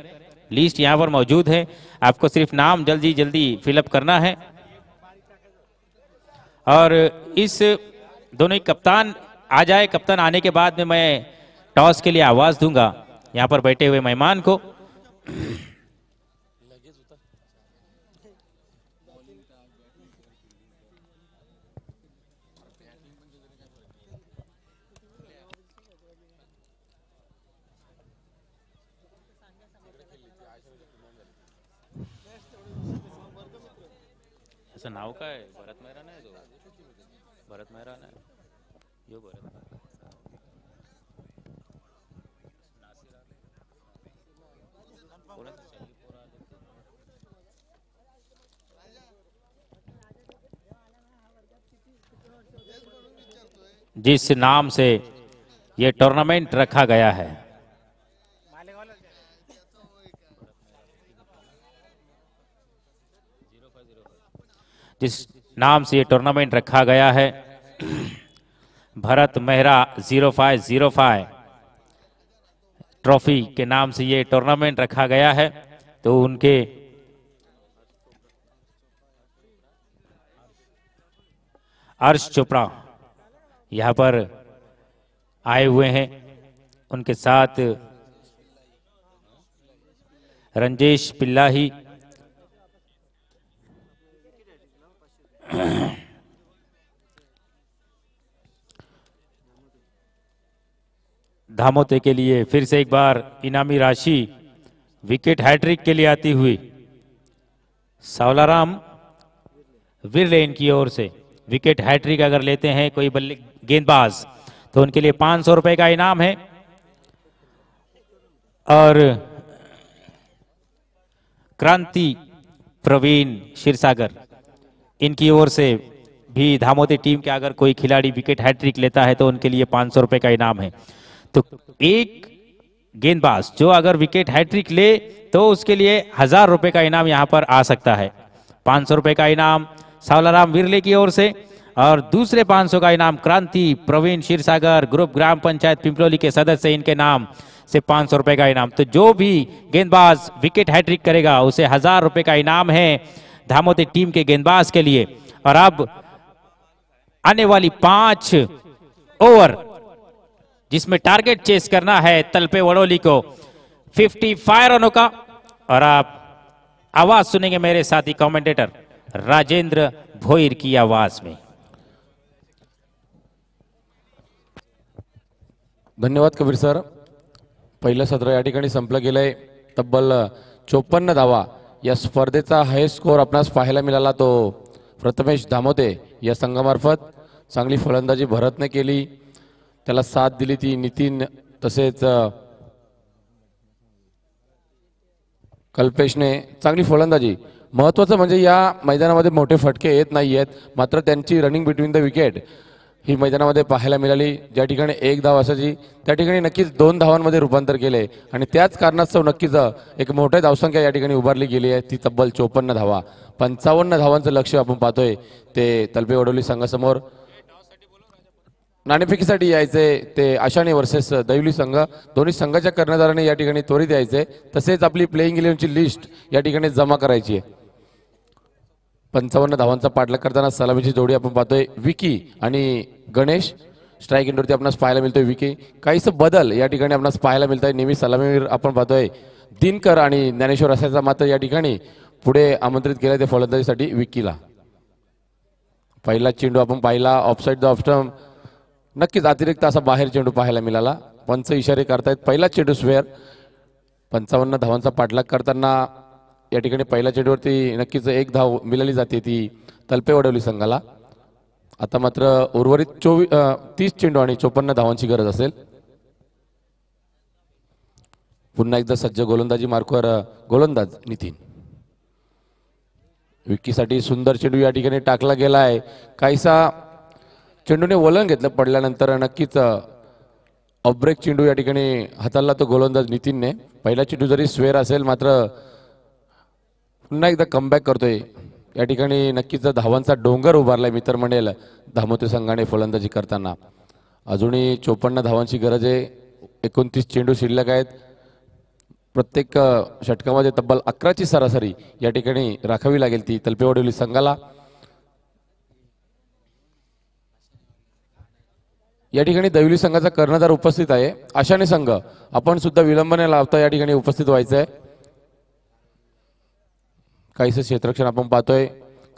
लिस्ट यहां पर मौजूद है, आपको सिर्फ नाम जल्दी जल्दी फिलअप करना है। और इस दोनों ही कप्तान आ जाए। कप्तान आने के बाद में मैं टॉस के लिए आवाज दूंगा यहां पर बैठे हुए मेहमान को। ऐसा नाव का है, भरत मेहरा है, तो भरत मेहरा है, यो भरत जिस नाम से ये टूर्नामेंट रखा गया है, जिस नाम से ये टूर्नामेंट रखा गया है, भरत मेहरा 0505 ट्रॉफी के नाम से ये टूर्नामेंट रखा गया है, तो उनके अर्श चोपड़ा यहाँ पर आए हुए हैं। उनके साथ रंजेश पिल्लाही, धामोते के लिए फिर से एक बार इनामी राशि विकेट हैट्रिक के लिए आती हुई सावलाराम विरलेन की ओर से विकेट हैट्रिक अगर लेते हैं कोई बल्ले गेंदबाज तो उनके लिए 500 रुपए का इनाम है। और क्रांति प्रवीण क्षीरसागर इनकी ओर से भी धामोती टीम के अगर कोई खिलाड़ी विकेट हैट्रिक लेता है तो उनके लिए 500 रुपए का इनाम है। तो एक गेंदबाज जो अगर विकेट हैट्रिक ले तो उसके लिए 1000 रुपए का इनाम यहां पर आ सकता है। 500 रुपए का इनाम सावलाराम विरले की ओर से और दूसरे 500 का इनाम क्रांति प्रवीण क्षीरसागर ग्रुप ग्राम पंचायत पिंपलोली के सदस्य, इनके नाम से 500 रुपए का इनाम। तो जो भी गेंदबाज विकेट हैट्रिक करेगा उसे 1000 रुपए का इनाम है धामोती टीम के गेंदबाज के लिए। और अब आने वाली 5 ओवर जिसमें टारगेट चेस करना है तलपे वडोली को 55 रनों का। और आप आवाज सुनेंगे मेरे साथी कमेंटेटर राजेंद्र भोईर की आवाज में। धन्यवाद कबीर सर। पहिलं सत्र या ठिकाणी संपलं गेलंय। तब्बल 54 धावा या स्पर्धेचा हायस्ट स्कोर आपणास पाहायला मिळाला तो प्रथमेश धामोते या संघामार्फत। चांगली फलंदाजी भरतने केली, त्याला साथ दिली ती नितीन तसेच कल्पेशने चांगली फलंदाजी महत्त्वाचं म्हणजे या मैदानामध्ये मोठे फटके येत नाही आहेत, मात्र त्यांची रनिंग बिटवीन द विकेट ही मैदानामध्ये पाहायला मिळाली. ज्या ठिकाणी एक धाव असायची त्या ठिकाणी नक्कीच 2 धावांमध्ये रूपांतर केले आणि त्याच कारणास्तव नक्कीच एक मोठ्या धावसंख्या या ठिकाणी उभारली गेली आहे, ती तब्बल 54 धावा. 55 धावांचं लक्ष आपण पाहतोय ते तलपे वडोली संघासमोर. नाणेफेकीसाठी यायचे ते आशाने वर्सेस दैवली संघ, दोन्ही संघाच्या कर्णधाराने या ठिकाणी त्वरित यायचे. तसेच आपली प्लेइंग 11ची लिस्ट या ठिकाणी जमा करायची आहे. 55 धावांचा पाठलाग करताना सलामीची जोडी आपण पाहतोय विकी आणि गणेश. स्ट्राईक एंडवरती आपणास पाहायला मिळतोय विकी. काहीसं बदल या ठिकाणी आपणास पाहायला मिळत आहे. नेहमी सलामीवीर आपण पाहतोय दिनकर आणि ज्ञानेश्वर असायचा, मात्र या ठिकाणी पुढे आमंत्रित केलं ते फलंदाजीसाठी विकीला. पहिला चेंडू आपण पाहिला ऑफसाईड द ऑफस्टंप, नक्कीच अतिरिक्त असा बाहेर चेंडू पाहायला मिळाला. पंच इशारे करतायत. पहिला चेंडू स्वेअर. 55 धावांचा पाठलाग करताना या ठिकाणी पहिल्या चेंडूवरती नक्कीच एक धाव मिळाली जाते, ती तलपे वडवली संघाला. आता मात्र उर्वरित 30 चेंडू आणि 54 धावांची गरज असेल. पुन्हा एकदा सज्ज गोलंदाजी मार्कवर गोलंदाज नितीन. विकीसाठी सुंदर चेंडू या ठिकाणी टाकला गेला आहे. काहीसा चेंडूने वळण घेतलं पडल्यानंतर नक्कीच ऑफब्रेक चेंडू या ठिकाणी हाताळला तो गोलंदाज नितीनने. पहिला चेंडू जरी स्वेअर असेल मात्र पुन्हा एकदा कमबॅक करतोय. या ठिकाणी नक्कीच धावांचा डोंगर उभारलाय मित्र म्हणेल धामोते संघाने फलंदाजी करताना. अजूनही 54 धावांची गरज आहे. 29 चेंडू शिल्लक आहेत. प्रत्येक षटकामध्ये तब्बल 11ची सरासरी या ठिकाणी राखावी लागेल ती तलपेवडवली संघाला. या ठिकाणी दैवली संघाचा कर्णधार उपस्थित आहे. आशाने संघ आपण सुद्धा विलंबने लावता या ठिकाणी उपस्थित व्हायचं आहे. काहीसे क्षेत्रक्षण आपण पाहतोय.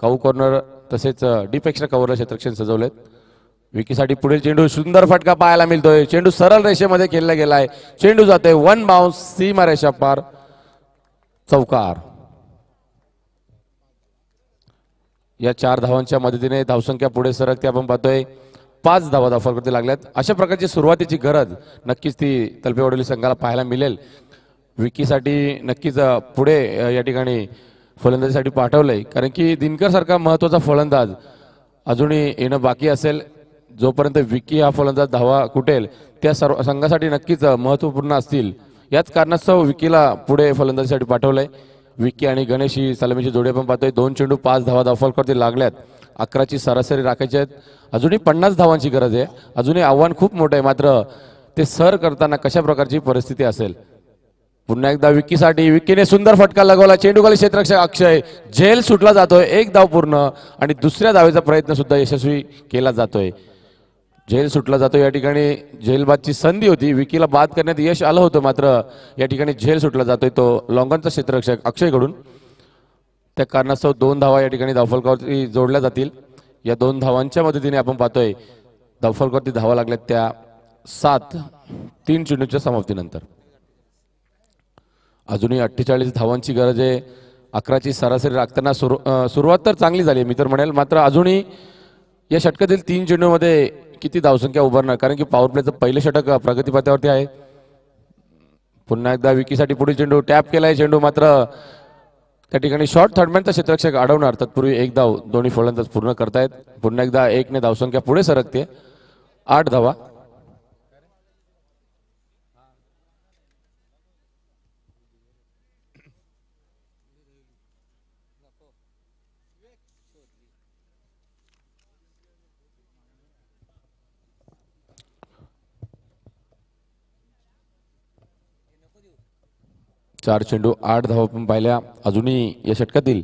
काऊ कॉर्नर तसेच डीप एक्स्ट्रा कव्हरला क्षेत्रक्षण सजवलेत. विकीसाठी पुढील चेंडू सुंदर फटका पाहायला मिळतोय. चेंडू सरळ रेषेमध्ये खेळला गेलाय. चेंडू जातोय 1 बाउन्स सीमा रेषा पार, चौकार. या 4 धावांच्या मदतीने धावसंख्या पुढे सरकते आपण पाहतोय. 5 धावा धावफलकावरती लागल्यात. अशा प्रकारची सुरुवातीची गरज नक्कीच ती तलपेवडवली संघाला पाहायला मिळेल. विकीसाठी नक्कीच पुढे या ठिकाणी फलंदाजीसाठी पाठवलंय, कारण की दिनकर सारखा महत्त्वाचा फलंदाज अजूनही येणं बाकी असेल. जोपर्यंत विकी हा फलंदाज धावा कुटेल त्या सर्व संघासाठी नक्कीच महत्त्वपूर्ण असतील. याच कारणास्तव विकीला पुढे फलंदाजीसाठी पाठवलंय. विकी आणि गणेश ही सलामीची जोडी आपण पाहतोय. 2 चेंडू 5 धावा धावफलकावरती लागल्यात. 11ची सरासरी राखायची आहेत. अजूनही 50 धावांची गरज आहे. अजूनही आव्हान खूप मोठं आहे, मात्र ते सर करताना कशा प्रकारची परिस्थिती असेल. पुन्हा एकदा विकीसाठी. विकीने सुंदर फटका लगवला. चेंडूखाली क्षेत्ररक्षक अक्षय. झेल सुटला जातोय. 1 धाव पूर्ण आणि दुसऱ्या धावेचा प्रयत्न सुद्धा यशस्वी केला जातोय. झेल सुटला जातो. या ठिकाणी झेलबादची संधी होती. विकीला बाद करण्यात यश आलं होतं, मात्र या ठिकाणी झेल सुटला जातोय तो लॉंगॉनचा क्षेत्ररक्षक अक्षयकडून. त्या कारणास्तव 2 धावा या ठिकाणी धावफलकावरती जोडल्या जातील. या 2 धावांच्या मदतीने आपण पाहतोय धावफलकावरती धावा लागल्यात त्या 7 3 चेंडूच्या समाप्तीनंतर. अजूनही 48 धावांची गरज आहे. 11ची सरासरी राखताना सुरुवात तर चांगली झाली मी तर म्हणेल, मात्र अजूनही या षटकातील 3 चेंडूमध्ये किती धावसंख्या उभारणार, कारण की पॉवर प्लेचं पहिलं षटक प्रगतीपथावरती आहे. पुन्हा एकदा विकीसाठी पुढील चेंडू टॅप केलाय. चेंडू मात्र त्या ठिकाणी शॉर्ट थर्डमॅनचा क्षेत्ररक्षक अडवणार. तत्पूर्वी 1 धाव दोन्ही फलंदाज पूर्ण करतायत. पुन्हा एकदा 1 ने धावसंख्या पुढे सरकते. 8 धावा. चार चेंडू 8 धावा आपण पाहिल्या. अजूनही या षटकातील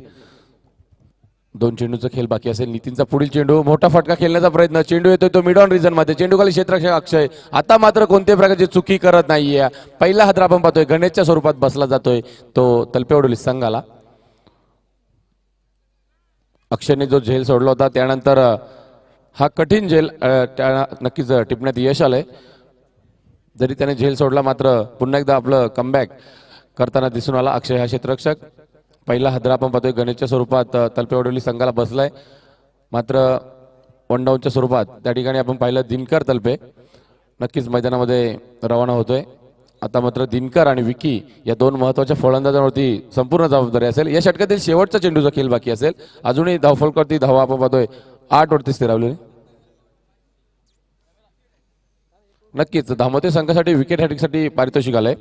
2 चेंडूचा खेळ बाकी असेल. नितीनचा पुढील चेंडू. मोठा फटका खेळण्याचा प्रयत्न. चेंडू येतोय तो मिड ऑन रिजन मध्ये. चेंडूखाली क्षेत्ररक्षक अक्षय. आता मात्र कोणत्याही प्रकारची चुकी करत नाहीये. पहिला हादरा आपण पाहतोय गणेशच्या स्वरूपात बसला जातोय तो तलपेवडोली संघाला. अक्षयने जो झेल सोडला होता त्यानंतर हा कठीण झेल नक्कीच टिपण्यात यश आलंय. जरी त्याने झेल सोडला मात्र पुन्हा एकदा आपलं कमबॅक करताना दिसून आला अक्षय हा क्षेत्ररक्षक. पहिला हादरा आपण पाहतोय गणेशच्या स्वरूपात तलपेवडोली संघाला बसलाय, मात्र 1 डाऊनच्या स्वरूपात त्या ठिकाणी आपण पाहिलं दिनकर तलपे नक्कीच मैदानामध्ये रवाना होतोय. आता मात्र दिनकर आणि विकी या दोन महत्वाच्या फलंदाजांवरती संपूर्ण जबाबदारी असेल. या षटकातील शेवटचा चेंडूचा खेळ बाकी असेल. अजूनही धावफलकावरती धावा आपण पाहतोय 8 वरती स्थिरावलेली. नक्कीच धामोते संघासाठी विकेट हॅट्रिकसाठी पारितोषिक आलंय.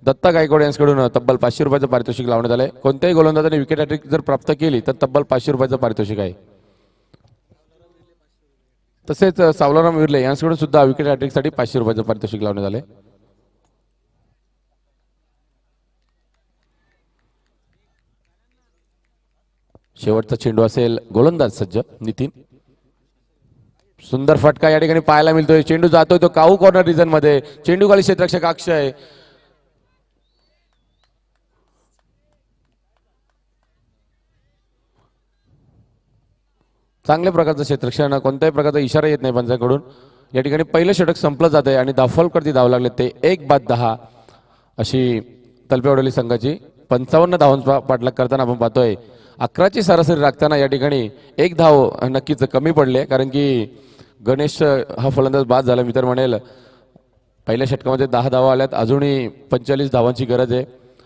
दत्ता गायकवाड यांच्याकडून तब्बल 500 रुपयाचं पारितोषिक लावण्यात आलंय. कोणत्याही गोलंदाजाने विकेट हॅट्रिक जर प्राप्त केली तर तब्बल 500 रुपयाचं पारितोषिक आहे. तसेच सावलाराम विर्ले यांच्याकडून सुद्धा विकेट हॅट्रिकसाठी 500 रुपयाचं पारितोषिक लावण्यात आलंय. शेवटचा चेंडू असेल. गोलंदाज सज्ज नितीन. सुंदर फटका या ठिकाणी पाहायला मिळतोय. चेंडू जातोय तो काऊ कॉर्नर रिजन मध्ये. चेंडू खाली क्षेत्ररक्षक अक्षय. चांगल्या प्रकारचं क्षेत्ररक्षण, कोणत्याही प्रकारचा इशारा येत नाही पंचाकडून. या ठिकाणी पहिलं षटक संपलं जात आहे आणि धावफलकरती धाव लागले ते 1-10 अशी तलपेवाडोली संघाची 55 धावांचा पाठलाग करताना आपण पाहतोय. 11ची सरासरी राखताना या ठिकाणी 1 धाव नक्कीच कमी पडले, कारण की गणेश हा फलंदाज बाद झाला. मी तर म्हणेल पहिल्या षटकामध्ये 10 धावा आल्यात, अजूनही 45 धावांची गरज आहे.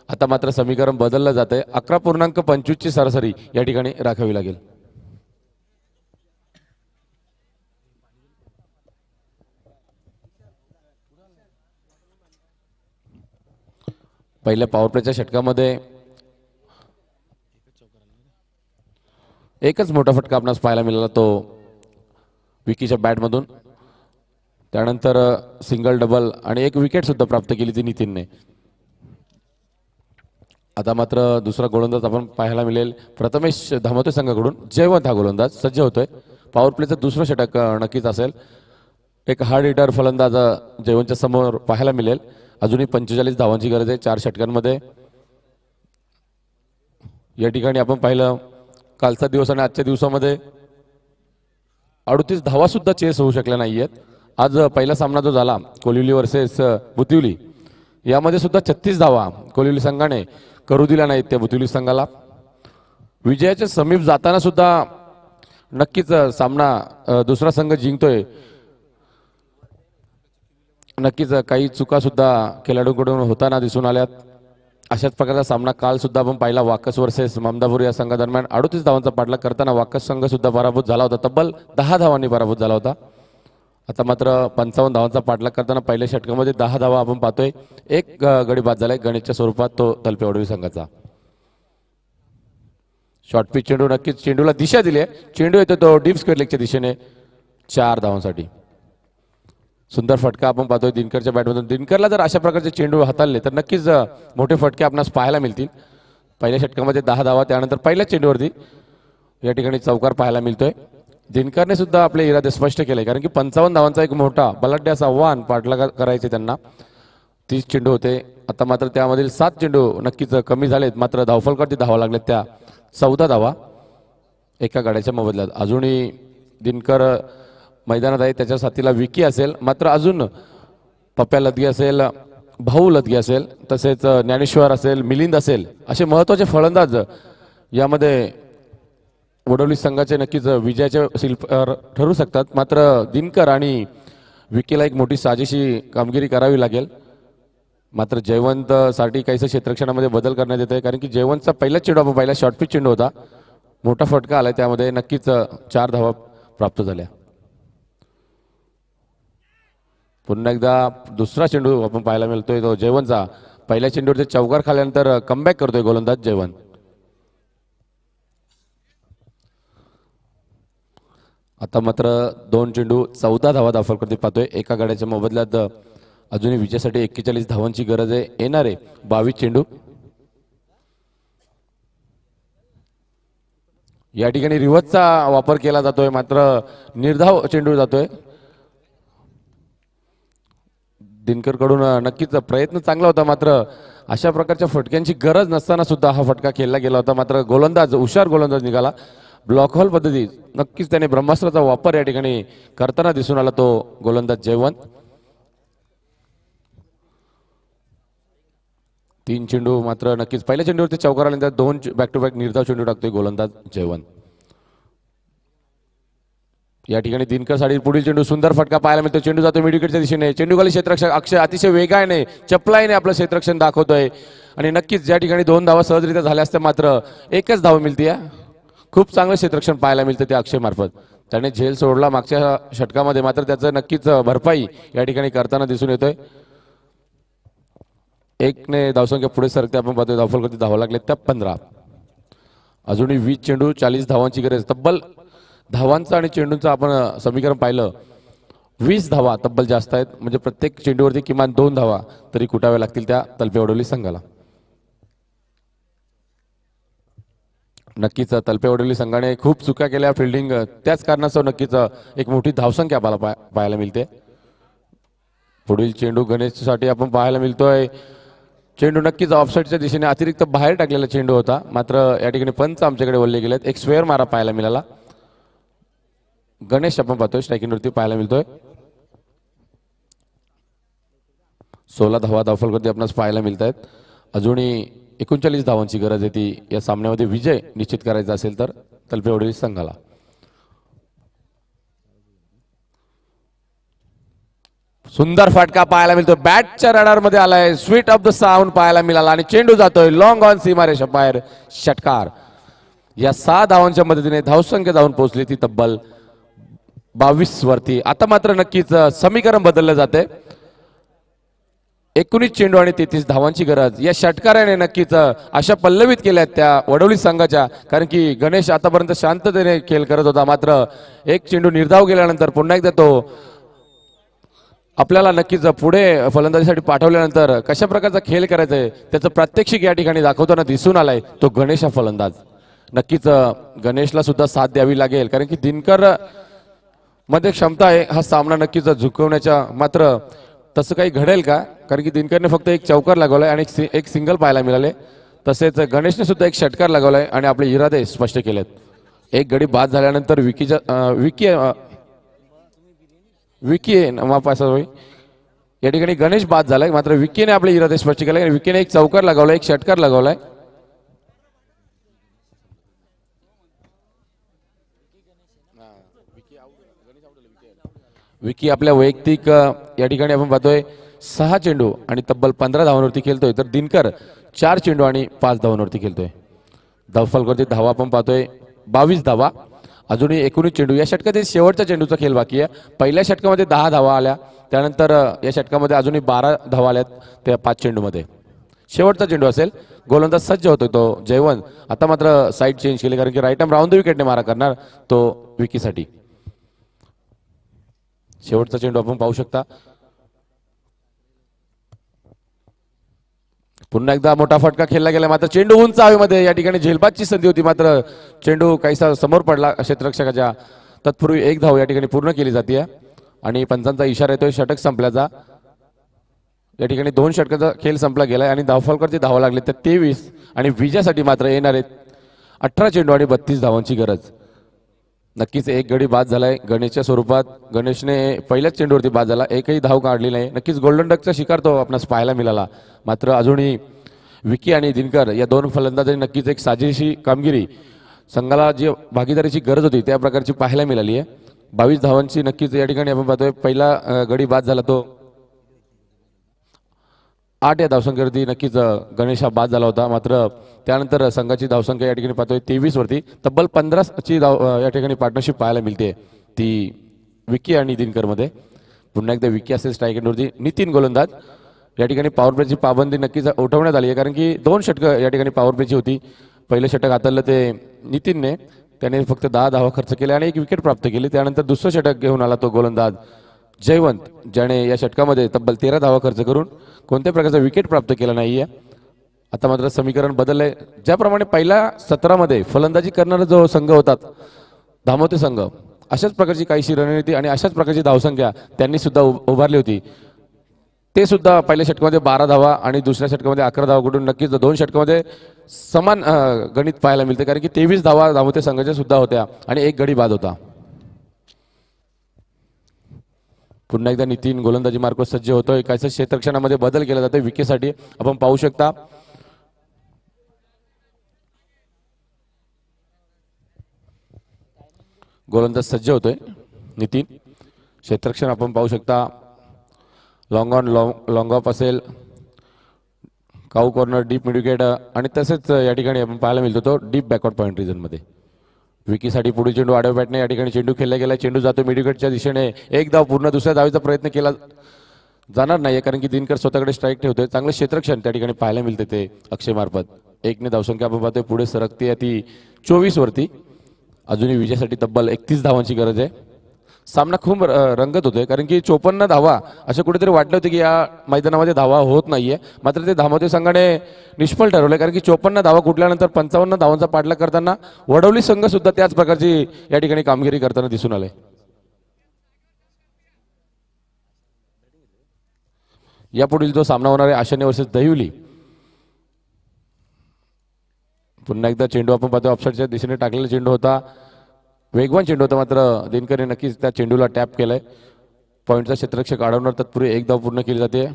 आता मात्र समीकरण बदललं जात आहे. 11.25ची सरासरी या ठिकाणी राखावी लागेल. पहिल्या पॉवर प्लेच्या षटकामध्ये एकच मोठा फटका आपणास पाहायला मिळाला, तो विकीच्या बॅटमधून. त्यानंतर सिंगल डबल आणि एक विकेट सुद्धा प्राप्त केली ती नितीनने. आता मात्र दुसरा गोलंदाज आपण पाहायला मिळेल प्रथमेश धामोते संघाकडून. जयवंत हा गोलंदाज सज्ज होतोय. पॉवर प्लेचं दुसरं षटक नक्कीच असेल. एक हार्ड हिटर फलंदाज जयवंतच्या समोर पाहायला मिळेल. अजूनही 45 धावांची गरज आहे 4 षटकांमध्ये. या ठिकाणी आपण पाहिलं कालचा दिवस आणि आजच्या दिवसामध्ये 38 धावा सुद्धा चेस होऊ शकल्या नाहीयेत. आज पहिला सामना जो झाला कोलिवली वर्सेस बुतिवली, यामध्ये सुद्धा 36 धावा कोलिवली संघाने करू दिल्या नाहीत त्या बुतिवली संघाला. विजयाच्या समीप जाताना सुद्धा नक्कीच सामना दुसरा संघ जिंकतोय. नक्कीच काही चुका सुद्धा खेळाडूंकडून होताना दिसून आल्यात. अशाच प्रकारचा सामना काल सुद्धा आपण पाहिला वाकस वर्सेस ममदापूर या संघादरम्यान. 38 धावांचा पाठलाग करताना वाकस संघ सुद्धा पराभूत झाला होता. तब्बल 10 धावांनी पराभूत झाला होता. आता मात्र 55 धावांचा पाठलाग करताना पहिल्या षटकामध्ये 10 धावा आपण पाहतोय. एक गडी बाद झालाय गणेशच्या स्वरूपात, तो तलपेवाडोली संघाचा. शॉर्ट पिच चेंडू, नक्कीच चेंडूला दिशा दिली आहे. चेंडू येतो तो डीप स्क्वेअर लेगच्या दिशेने 4 धावांसाठी. सुंदर फटका आपण पाहतोय दिनकरच्या बॅटमधून. दिनकरला जर अशा प्रकारचे चेंडू हाताळले तर नक्कीच मोठे फटके आपणास पाहायला मिळतील. पहिल्या षटकामध्ये 10 धावा, त्यानंतर पहिल्या चेंडूवरती या ठिकाणी चौकार पाहायला मिळतोय. दिनकरने सुद्धा आपले इरादे स्पष्ट केले, कारण की 55 धावांचा एक मोठा बलाढ्य असं आव्हान पाठलाग करायचे त्यांना. 30 चेंडू होते. आता मात्र त्यामधील 7 चेंडू नक्कीच कमी झालेत. मात्र धावफलकावरती धावा लागलेत त्या 14 धावा एका गाड्याच्या मोबदल्यात. अजूनही दिनकर मैदानात आहे. त्याच्या साथीला विकी असेल, मात्र अजून पप्प्या लदगे असेल, भाऊ लदगे असेल, तसेच ज्ञानेश्वर असेल, मिलिंद असेल, असे महत्त्वाचे फलंदाज यामध्ये वडोली संघाचे नक्कीच विजयाचे शिल्प ठरू शकतात. मात्र दिनकर आणि विकीला एक मोठी साजेशी कामगिरी करावी लागेल. मात्र जयवंत साठी काहीसं क्षेत्ररक्षणामध्ये बदल करण्यात येत आहे, कारण की जयवंतचा पहिला चेंडू आपण पहिला शॉर्ट पिच चेंडू होता. मोठा फटका आलाय, त्यामध्ये नक्कीच 4 धावा प्राप्त झाल्या. पुन्हा एकदा दुसरा चेंडू आपण पाहायला मिळतोय तो जयवंतचा. पहिल्या चेंडूवरती चौकार खाल्यानंतर कमबॅक करतोय गोलंदाज जयवंत. आता मात्र 2 चेंडू 14 धावा धावफलकावरती पाहतोय. एका गाड्याच्या मोबदल्यात अजूनही विजयासाठी 41 धावांची गरज आहे. येणारे 22 चेंडू. या ठिकाणी रिव्हर्सचा वापर केला जातोय, मात्र निर्धाव चेंडू जातोय. दिनकर कडून नक्कीच प्रयत्न चांगला होता, मात्र अशा प्रकारच्या फटक्यांची गरज नसताना सुद्धा हा फटका खेळला गेला होता. मात्र गोलंदाज हुशार गोलंदाज निघाला. ब्लॉक हॉल पद्धती नक्कीच त्याने ब्रह्मास्त्राचा वापर या ठिकाणी करताना दिसून आला तो गोलंदाज जयवंत. 3 चेंडू मात्र नक्कीच पहिल्या चेंडूवरती चौकार आल्यानंतर 2 बॅक टू बॅक निर्धाव चेंडू टाकतोय गोलंदाज जयवंत. या ठिकाणी दिनकर साडी पुढील चेंडू सुंदर फटका पाहायला मिळतो. चेंडू जातो मिडविकेटच्या दिशेने. चेंडूखाली क्षेत्ररक्षक अक्षय अतिशय वेगाने चपलाईने आपलं क्षेत्ररक्षण दाखवतोय आणि नक्कीच ज्या ठिकाणी 2 धावा सहजरित्या झाल्या असत्या मात्र एकच धाव मिळते. खूप चांगलं क्षेत्ररक्षण पाहायला मिळतं त्या अक्षय मार्फत. त्याने झेल सोडला मागच्या षटकामध्ये मात्र त्याचं नक्कीच भरपाई या ठिकाणी करताना दिसून येतोय. 1ने धावसंख्या पुढे सरकते. आपण पाहतोय धावफलकावरती धावा लागले त्या 15. अजूनही 20 चेंडू 40 धावांची गरज. तब्बल धावांचं आणि चेंडूंचं आपण समीकरण पाहिलं 20 धावा तब्बल जास्त आहेत. म्हणजे प्रत्येक चेंडूवरती किमान 2 धावा तरी कुटाव्या लागतील त्या तलपेवडवली संघाला. नक्कीच तलपेवडवली संघाने खूप चुका केल्या फिल्डिंग त्याच कारणास्तव नक्कीच एक मोठी धावसंख्या आपल्याला पाहायला मिळते. पुढील चेंडू गणेशसाठी आपण पाहायला मिळतोय. चेंडू नक्कीच ऑफसाईडच्या दिशेने अतिरिक्त बाहेर टाकलेला चेंडू होता मात्र या ठिकाणी पंच आमच्याकडे वळले गेलेत. एक स्क्वेअर मारा पाहायला मिळाला. गणेश आपण पाहतोय स्ट्रायकिंगवरती पाहायला मिळतोय. 16 धावा धावफलकावरती आपणास पाहायला मिळत आहेत. अजूनही 39 धावांची गरज आहे ती या सामन्यामध्ये विजय निश्चित करायचा असेल तर तलपेवडवली संघाला. सुंदर फटका पाहायला मिळतो. बॅटच्या रडार मध्ये आलाय. स्वीट ऑफ द साऊंड पाहायला मिळाला आणि चेंडू जातोय लॉंग ऑन सीमारेषा बाहेर. षटकार. या 6 धावांच्या मदतीने धावसंख्या जाऊन पोहोचली ती तब्बल 22 वरती. आता मात्र नक्कीच समीकरण बदललं जाते. 19 चेंडू आणि 33 धावांची गरज. या षटकाराने नक्कीच अशा पल्लवित केल्या त्या वडवली संघाच्या. कारण की गणेश आतापर्यंत शांततेने खेळ करत होता मात्र एक चेंडू निर्धाव गेल्यानंतर पुन्हा एकदा तो आपल्याला नक्कीच पुढे फलंदाजीसाठी पाठवल्यानंतर कशा प्रकारचा खेळ करायचा आहे त्याचं प्रात्यक्षिक या ठिकाणी दाखवताना दिसून आलाय तो गणेश हा फलंदाज. नक्कीच गणेशला सुद्धा साथ द्यावी लागेल कारण की दिनकर मध्ये क्षमता आहे हा सामना नक्कीच झुकवण्याच्या. मात्र तसं काही घडेल का? कारण की दिनकरने फक्त एक चौकार लगवलाय आणि एक सिंगल पाहायला मिळाले. तसेच गणेशने सुद्धा एक षटकार लगवलाय आणि आपले इरादे स्पष्ट केलेत. एक गडी बाद झाल्यानंतर विकी या ठिकाणी गणेश बाद झालाय मात्र विकीने आपले इरादे स्पष्ट केले. विकीने एक चौकार लगवलाय एक षटकार लगवलाय. विकी आपल्या वैयक्तिक या ठिकाणी आपण पाहतोय 6 चेंडू आणि तब्बल 15 धावांवरती खेळतोय तर दिनकर 4 चेंडू आणि 5 धावांवरती खेळतोय. धावफलकावरती धावा आपण पाहतोय 22 धावा. अजूनही 19 चेंडू. या षटकातील शेवटच्या चेंडूचा खेळ बाकी आहे. पहिल्या षटकामध्ये 10 धावा आल्या. त्यानंतर या षटकामध्ये अजूनही 12 धावा आल्यात त्या 5 चेंडूमध्ये. शेवटचा चेंडू असेल. गोलंदाज सज्ज होतोय तो जयवंत. आता मात्र साईड चेंज केली कारण की राईट आर्म राऊंड द विकेटने मारा करणार तो विकीसाठी. शेवटचा चेंडू आपण पाहू शकता. पुन्हा एकदा मोठा फटका खेळला गेला मात्र चेंडू उंच हवेमध्ये. या ठिकाणी झेलबादची संधी होती मात्र चेंडू काहीसा समोर पडला क्षेत्ररक्षकाच्या. तत्पूर्वी एक धाव या ठिकाणी पूर्ण केली जाते आणि पंचांचा इशारा येतोय षटक संपल्याचा. या ठिकाणी 2 षटकाचा खेळ संपला गेलाय आणि धावफलकावरती धावा लागले तर 23 आणि विजयासाठी मात्र येणार आहेत 18 चेंडू आणि 32 धावांची गरज. नक्कीच एक गडी बाद झालाय गणेशच्या स्वरूपात. गणेशने पहिल्याच चेंडूवरती बाद झाला. एकही धाव काढली नाही. नक्कीच गोल्डन डकचा शिकार तो आपणास पाहायला मिळाला. मात्र अजूनही विकी आणि दिनकर या 2 फलंदाजांनी नक्कीच एक साजेशी कामगिरी संघाला जी भागीदारीची गरज होती त्या प्रकारची पाहायला मिळाली आहे. 22 धावांची नक्कीच या ठिकाणी आपण पाहतोय. पहिला गडी बाद झाला तो 8 या धावसंख्येवरती नक्कीच गणेश हा बाद झाला होता. मात्र त्यानंतर संघाची धावसंख्या या ठिकाणी पाहतोय 23 वरती. तब्बल 15ची या ठिकाणी पार्टनरशिप पाहायला मिळते ती विकी आणि दिनकर मध्ये. पुन्हा एकदा विकी असेल स्ट्राईक एंडवरती. नितीन गोलंदाज. या ठिकाणी पॉवर प्लेची पाबंदी नक्कीच उठवण्यात आली आहे कारण की 2 षटकं या ठिकाणी पॉवर प्लेची होती. पहिलं षटक हाताळलं ते नितीनने. त्याने फक्त 10 धावा खर्च केले आणि 1 विकेट प्राप्त केली. त्यानंतर दुसरं षटक घेऊन आला तो गोलंदाज जयवंत ज्याने या षटकामध्ये तब्बल 13 धावा खर्च करून कोणत्या प्रकारचा विकेट प्राप्त केला नाहीये. आता मात्र समीकरण बदललंय. ज्याप्रमाणे पहिल्या सत्रामध्ये फलंदाजी करणारा जो संघ होता धामोते संघ अशाच प्रकारची काहीशी रणनीती आणि अशाच प्रकारची धावसंख्या त्यांनी सुद्धा उभारली होती. ते सुद्धा पहिल्या षटकामध्ये 12 धावा आणि दुसऱ्या षटकामध्ये 11 धावा कडून नक्कीच 2 षटकामध्ये समान गणित पाहायला मिळते कारण की 23 धावा धामोते संघाच्या सुद्धा होत्या आणि 1 गडी बाद होता. पुन्हा एकदा नितीन गोलंदाजी मार्ग सज्ज होतोय. काहीच क्षेत्ररक्षणामध्ये बदल केला जातोय विकेसाठी आपण पाहू शकता. गोलंदाज सज्ज होतोय. नितीन. क्षेत्ररक्षण आपण पाहू शकता, लॉंग ऑन लॉंग ऑफ असेल, काऊ कॉर्नर, डीप मिड विकेट आणि तसेच या ठिकाणी आपण पाहायला मिळतो तो डीप बॅकवर्ड पॉईंट रिजनमध्ये. विकीसाठी पुढील चेंडू आडव्या बॅटने या ठिकाणी चेंडू खेळला गेला. चेंडू जातो मिड विकेटच्या दिशेने. एक धाव पूर्ण, दुसऱ्या धावेचा प्रयत्न केला जाणार नाही कारण की दिनकर स्वतःकडे स्ट्राईक ठेवतोय. चांगलं क्षेत्ररक्षण त्या ठिकाणी पाहायला मिळते ते अक्षय मार्फत. 1 धावसंख्या आपण पाहतोय पुढे सरकते ती 24 वरती. अजूनही विजयासाठी तब्बल 31 धावांची गरज आहे. सामना खूप रंगत होतोय कारण की 54 धावा असं कुठेतरी वाटलं होतं की या मैदानामध्ये धावा होत नाहीये. मात्र ते धावते संघाने निष्फळ ठरवले कारण की 54 धावा कुठल्यानंतर 55 धावांचा पाठलाग करताना वडवली संघ सुद्धा त्याच प्रकारची या ठिकाणी कामगिरी करताना दिसून आले. यापुढील जो सामना होणार आहे आशाने वर्सेस दहिवली. पुन्हा एकदा चेंडू आपण पाहतो ऑफसाईडच्या दिशेने टाकलेला चेंडू होता, वेगवान चेंडू होता. मात्र दिनकरने नक्कीच त्या चेंडूला टॅप केलाय. पॉईंटचा क्षेत्ररक्षक अडवणार तत्पूर्वी 1 धाव पूर्ण केली जाते.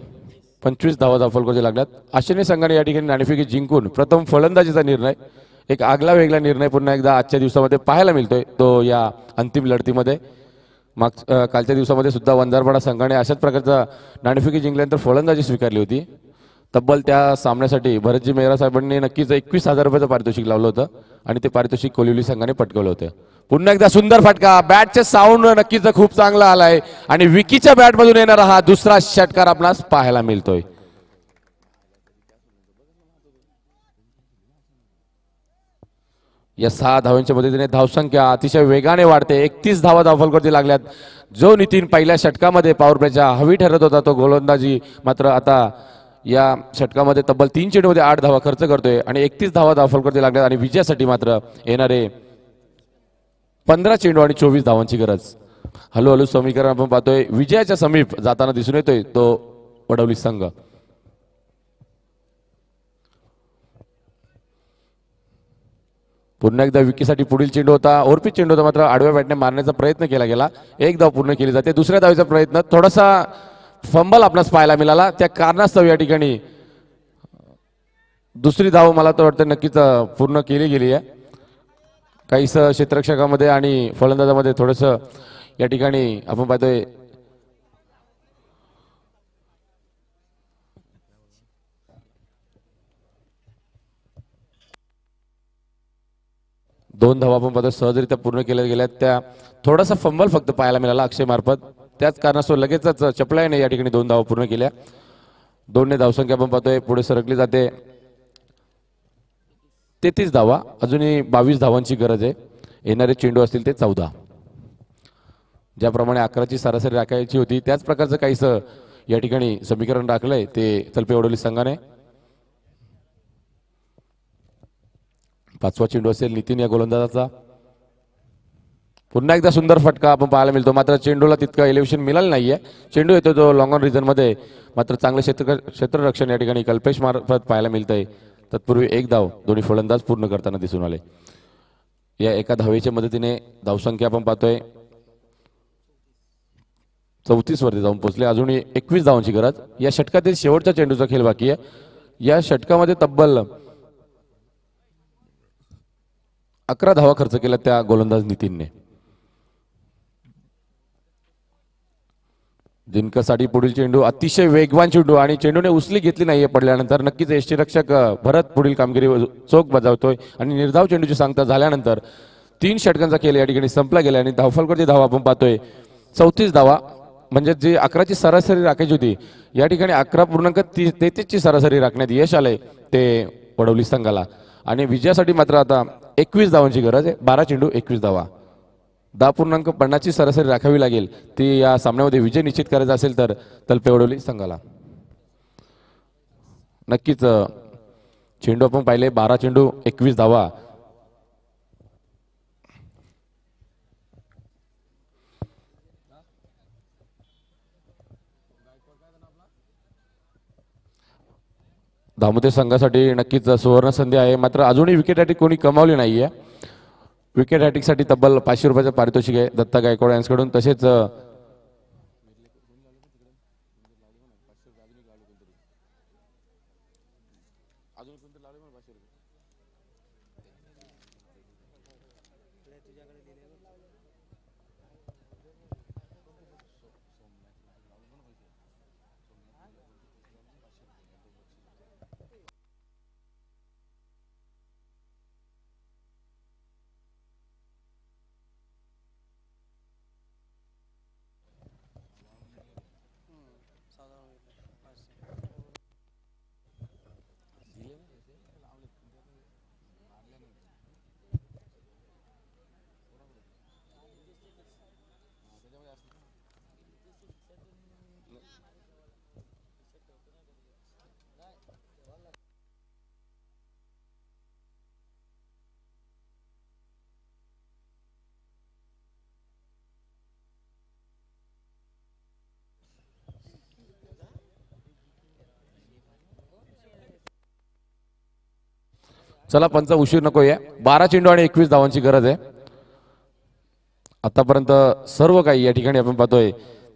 25 धावा धावफलकाचे लागल्यात. आशाने संघाने या ठिकाणी नाणेफेकी जिंकून प्रथम फलंदाजीचा निर्णय, एक आगला वेगळा निर्णय पुन्हा एकदा आजच्या दिवसामध्ये पाहायला मिळतोय तो या अंतिम लढतीमध्ये. कालच्या दिवसामध्ये सुद्धा वंजारपाडा संघाने अशाच प्रकारचा नाणेफेकी जिंकल्यानंतर फलंदाजी स्वीकारली होती. तब्बल त्या सामन्यासाठी भरतजी मेहरा साहेबांनी नक्कीच 21,000 रुपयाचं पारितोषिक लावलं होतं आणि ते पारितोषिक कोलिवली संघाने पटकवलं होतं. पुन्हा एकदा सुंदर फटका, बॅटचे साऊंड नक्कीच खूप चांगला आलाय आणि विकीच्या बॅटमधून येणारा हा दुसरा षटकार आपणास पाहायला मिळतोय. या 6 धावांच्या मदतीने धावसंख्या अतिशय वेगाने वाढते. 31 धावा धावफलकावरती लागल्यात. जो नितीन पहिल्या षटकामध्ये पॉवर प्लेच्या हवी ठरत होता तो गोलंदाजी मात्र आता या षटकामध्ये तब्बल 3 चेंडूमध्ये 8 धावा खर्च करतोय आणि 31 धावा धावफलकावरती लागल्यात आणि विजयासाठी मात्र येणारे 15 चेंडू आणि 24 धावांची गरज. हळूहळू समीकरण आपण पाहतोय विजयाच्या समीप जाताना दिसून येतोय तो वडवली संघ. पुन्हा एकदा विकीसाठी पुढील चेंडू होता, ओरपीत चेंडू होता. मात्र आडव्या बॅटने मारण्याचा प्रयत्न केला गेला. 1 धाव पूर्ण केली जाते. दुसऱ्या धावेचा प्रयत्न, थोडासा फंबल आपणास पाहायला मिळाला. त्या कारणास्तव या ठिकाणी दुसरी धाव मला तर वाटतं नक्कीच पूर्ण केली गेली आहे. काहीस क्षेत्ररक्षकामध्ये आणि फलंदाजामध्ये थोडस या ठिकाणी आपण पाहतोय दोन धावा आपण पाहतो सहजरित्या पूर्ण केल्या गेल्या. त्या थोडासा फंबल फक्त पाहायला मिळाला अक्षय मार्फत. त्याच कारणास्तव लगेचच चपलाईने या ठिकाणी 2 धावा पूर्ण केल्या. 2 धावसंख्या आपण पाहतोय पुढे सरकली जाते. 33 धावा, अजूनही 22 धावांची गरज आहे. येणारे चेंडू असतील ते 14. ज्याप्रमाणे 11ची सरासरी राखायची होती त्याच प्रकारचं काहीस या ठिकाणी समीकरण राखलंय ते तलपे वडवली संघाने. 5वा चेंडू असेल नितीन या गोलंदाजाचा. पुन्हा एकदा सुंदर फटका आपण पाहायला मिळतो. मात्र चेंडूला तितकं एलिव्हेशन मिळालं नाहीये. चेंडू येतो तो लॉंग ऑन रिजन मध्ये. मात्र चांगले क्षेत्ररक्षण या ठिकाणी कल्पेश मार्फत पाहायला मिळतंय. तत्पूर्वी 1 धाव दोन्ही फलंदाज पूर्ण करताना दिसून आले. या एका धावेच्या मदतीने धावसंख्या आपण पाहतोय 34 वरती जाऊन पोहोचले. अजूनही 21 धावांची गरज. या षटकातील शेवटचा चेंडूचा खेळ बाकी आहे. या षटकामध्ये तब्बल 11 धावा खर्च केल्या त्या गोलंदाज नितीनने. दिनकरसाठी पुढील चेंडू अतिशय वेगवान चेंडू आणि चेंडूने उचली घेतली नाहीये पडल्यानंतर. नक्कीच यष्टीरक्षक भरत पुढील कामगिरी चोख बजावतोय आणि निर्धाव चेंडूची सांगता झाल्यानंतर 3 षटकांचा खेळ या ठिकाणी संपला गेला आणि धावफलकावरची धावा आपण पाहतोय 34 धावा. म्हणजे जी 11ची सरासरी राखायची होती या ठिकाणी 11.33 ची सरासरी राखण्यात यश आलंय ते वडवली संघाला. आणि विजयासाठी मात्र आता 21 धावांची गरज आहे. 12 चेंडू 21 धावा. 10.50 ची सरासरी राखावी लागेल ती या सामन्यामध्ये विजय निश्चित करायचा असेल तर तलपे वडवली संघाला. नक्कीच चेंडू आपण पाहिले 12 चेंडू 21 धावा. धामोते संघासाठी नक्कीच सुवर्ण संधी आहे. मात्र अजूनही विकेट हॅट्रिक कोणी कमावली नाहीये. विकेट हॅट्रिकसाठी तब्बल 500 रुपयाचं पारितोषिक आहे दत्ता गायकवाड यांच्याकडून. तसेच चला पंच उशीर नको आहे. 12 चेंडू आणि 21 धावांची गरज आहे. आतापर्यंत सर्व काही या ठिकाणी आपण पाहतोय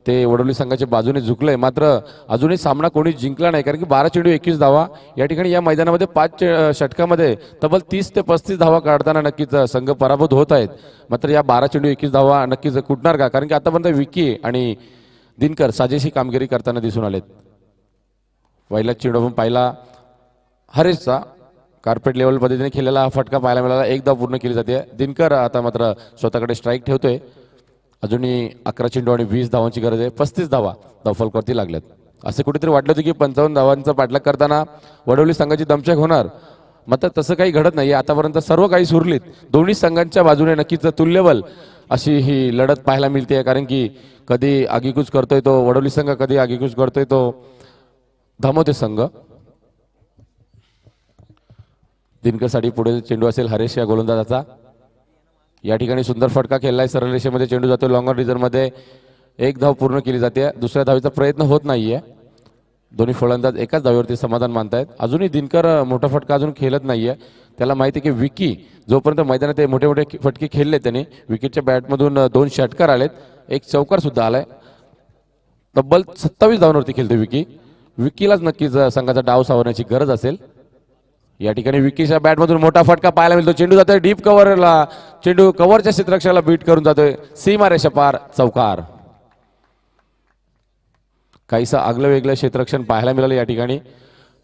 ते वडोली संघाच्या बाजूने झुकलंय, मात्र अजूनही सामना कोणी जिंकला नाही, कारण की 12 चेंडू 21 धावा या ठिकाणी या मैदानामध्ये 5 षटकामध्ये तब्बल 30 ते 35 धावा काढताना नक्कीच संघ पराभूत होत आहेत. मात्र या 12 चेंडू 21 धावा नक्कीच कुठणार का, कारण की आतापर्यंत विकी आणि दिनकर साजेशी कामगिरी करताना दिसून आलेत. पहिला चेंडू आपण पाहिला हरेशचा कार्पेट लेवल पद्धतीने खेळलेला हा फटका पाहायला मिळाला. एक धाव पूर्ण केली जाते. दिनकर आता मात्र स्वतःकडे स्ट्राईक ठेवतोय. अजूनही 11 चेंडू आणि 20 धावांची गरज आहे. 35 धावा धावफलकावरती लागल्यात. असे कुठेतरी वाटलं होतं की 55 धावांचा पाठलाग करताना वडोली संघाची दमछाक होणार, मात्र तसं काही घडत नाही. आतापर्यंत सर्व काही सुरलीत दोन्ही संघांच्या बाजूने नक्कीच तुल्यबल अशी ही लढत पाहायला मिळते, कारण की कधी आगीकूच करतोय तो वडोली संघ, कधी आगीकूच करतोय तो धामोते संघ. दिनकरसाठी पुढे चेंडू असेल हरेश या गोलंदाजाचा. या ठिकाणी सुंदर फटका खेळलाय. सरळ रेषेमध्ये चेंडू जातो लॉंगर रिझर्व्हमध्ये. एक धाव पूर्ण केली जाते. दुसऱ्या धावेचा प्रयत्न होत नाहीये. दोन्ही फलंदाज एकाच धावेवरती समाधान मानतायत. अजूनही दिनकर मोठा फटका अजून खेळत नाहीये. त्याला माहिती आहे की विकी जोपर्यंत मैदानात मोठे मोठे फटके खेळले त्याने, विकेटच्या बॅटमधून 2 षटकार आलेत, एक चौकार सुद्धा आलाय. तब्बल 27 धावांवरती खेळतो विकी. विकीलाच नक्कीच संघाचा डाव सावरण्याची गरज असेल. या ठिकाणी विकीच्या बॅटमधून मोठा फटका पाहायला मिळतो. चेंडू जातोय डीप कव्हरला. चेंडू कव्हरच्या क्षेत्ररक्षकाला बीट करून जातोय. सीमा रेषा पार चौकार. काहीसं आगलं वेगळं क्षेत्ररक्षण पाहायला मिळालं या ठिकाणी.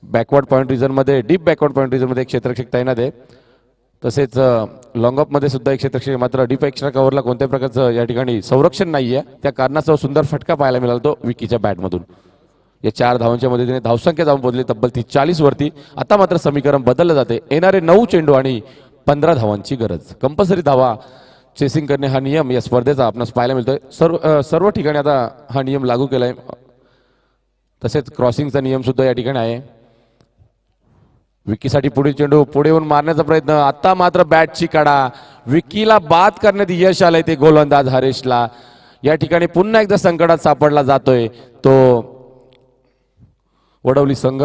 बॅकवर्ड पॉईंट रिझनमध्ये, डीप बॅकवर्ड पॉईंट रिझनमध्ये एक क्षेत्ररक्षक तैनात आहे. तसेच लॉंग ऑफमध्ये सुद्धा एक क्षेत्ररक्षक, मात्र डीप एक्स्ट्रा कव्हरला कोणत्या प्रकारचं या ठिकाणी संरक्षण नाहीये. त्या कारणाचा सुंदर फटका पाहायला मिळाला तो विकीच्या बॅटमधून. या 4 धावांच्या मदतीने धावसंख्या जाऊन पोहोचली तब्बल 40 वरती. आता मात्र समीकरण बदललं जाते. येणारे 9 चेंडू आणि 15 धावांची गरज. कंपल्सरी धावा चेसिंग करणे हा नियम या स्पर्धेचा आपणास पाहायला मिळतोय. सर्व ठिकाणी आता हा नियम लागू केलाय. तसेच क्रॉसिंगचा नियम सुद्धा या ठिकाणी आहे. विकीसाठी पुढील चेंडू पुढे येऊन मारण्याचा प्रयत्न. आता मात्र बॅटची कडा. विकीला बाद करण्यात यश आलंय ते गोलंदाज हरेशला. या ठिकाणी पुन्हा एकदा संकटात सापडला जातोय तो वडवली संघ.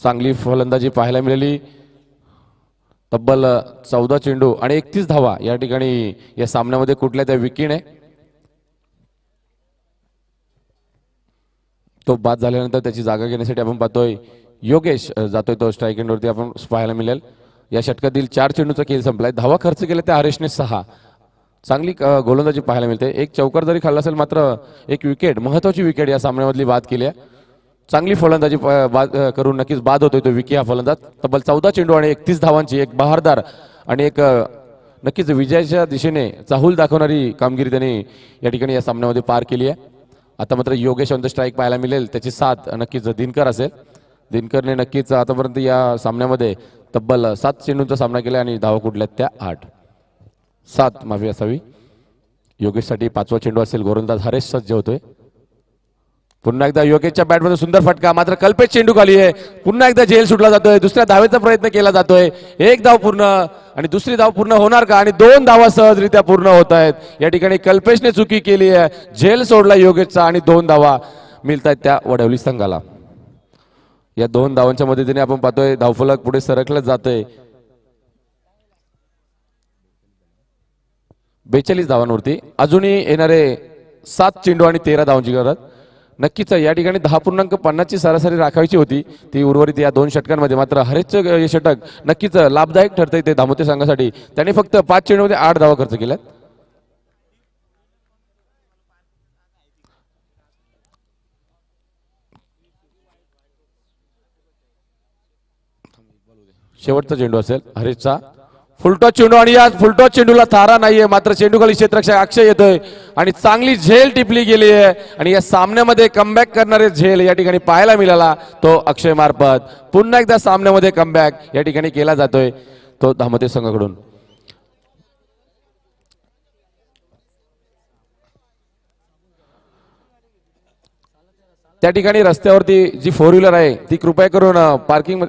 चांगली फलंदाजी पाहायला मिळाली. तब्बल 14 चेंडू आणि 31 धावा या ठिकाणी या सामन्यामध्ये कुठल्या त्या विकीने. तो बाद झाल्यानंतर त्याची जागा घेण्यासाठी आपण पाहतोय योगेश जातोय तो स्ट्राईक एंडवरती आपण पाहायला मिळेल. या षटकातील 4 चेंडूचा खेळ संपलाय. धावा खर्च केला त्या हरेशने 6. चांगली गोलंदाजी पाहायला मिळते. एक चौकार जरी खाल्ला असेल, मात्र एक विकेट, महत्वाची विकेट या सामन्यामधली बाद केली आहे. चांगली फलंदाजी करून नक्कीच बाद होतोय तो विकी हा फलंदाज. तब्बल 14 चेंडू आणि 31 धावांची एक बहारदार आणि एक नक्कीच विजयाच्या दिशेने चाहूल दाखवणारी कामगिरी त्याने या ठिकाणी या सामन्यामध्ये पार केली आहे. आता मात्र योगेश ऑन द स्ट्राईक पाहायला मिळेल. त्याची साथ नक्कीच दिनकर असेल. दिनकरने नक्कीच आतापर्यंत या सामन्यामध्ये तब्बल 7 चेंडूंचा सामना केला आणि धावा कुठल्यात त्या 7 माफी असावी. योगेशसाठी 5वा चेंडू असेल. गोलंदाज हरेश सज्ज होतोय. पुन्हा एकदा योगेशच्या बॅटमध्ये सुंदर फटका, मात्र कल्पेश चेंडू खाली आहे. पुन्हा एकदा झेल सुटला जातोय. दुसऱ्या धावेचा प्रयत्न केला जातोय. एक धाव पूर्ण आणि दुसरी धाव पूर्ण होणार का, आणि 2 धावा सहजरित्या पूर्ण होत आहेत. या ठिकाणी कल्पेशने चुकी केली आहे. झेल सोडला योगेशचा आणि 2 धावा मिळत आहेत त्या वडवली संघाला. या 2 धावांच्या मदतीने आपण पाहतोय धावफलक पुढे सरकलं जातंय 42 धावांवरती. अजूनही येणारे 7 चेंडू आणि 13 धावांची गरज. नक्कीच या ठिकाणी 10.50 ची सरासरी राखायची होती, ती उर्वरित या 2 षटकांमध्ये. मात्र हरेशचं हे षटक नक्कीच लाभदायक ठरतंय ते धामोते संघासाठी. त्याने फक्त 5 चेंडूमध्ये 8 धावा खर्च केल्यात. शेवटचा चेंडू असेल हरेशचा. फुलटॉस चेंडू आणि या फुलटॉस चेंडूला थारा नाहीये, मात्र चेंडूखाली क्षेत्ररक्षक अक्षय येतोय आणि चांगली झेल टिपली गेली आहे. आणि या सामन्यामध्ये कमबॅक करणारे झेल या ठिकाणी पाहायला मिळाला तो अक्षय मार्फत. पुन्हा एकदा सामन्यामध्ये कमबॅक या ठिकाणी केला जातोय तो धामोते संघाकडून. त्या ठिकाणी रस्त्यावरती जी 4 व्हीलर आहे ती कृपया करून पार्किंग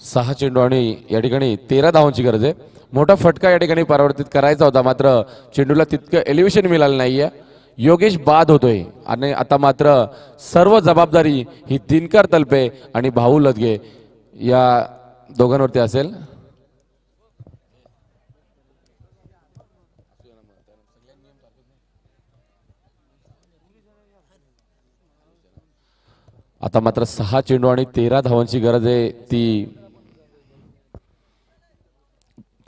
6 चेंडू आणि या ठिकाणी 13 धावांची गरज आहे. मोठा फटका या ठिकाणी परावर्तित करायचा होता, मात्र चेंडूला तितकं एलिव्हेशन मिळालं नाहीये. योगेश बाद होतोय आणि आता मात्र सर्व जबाबदारी ही दिनकर तलपे आणि भाऊ लदगे या दोघांवरती असेल. आता मात्र 6 चेंडू आणि 13 धावांची गरज आहे ती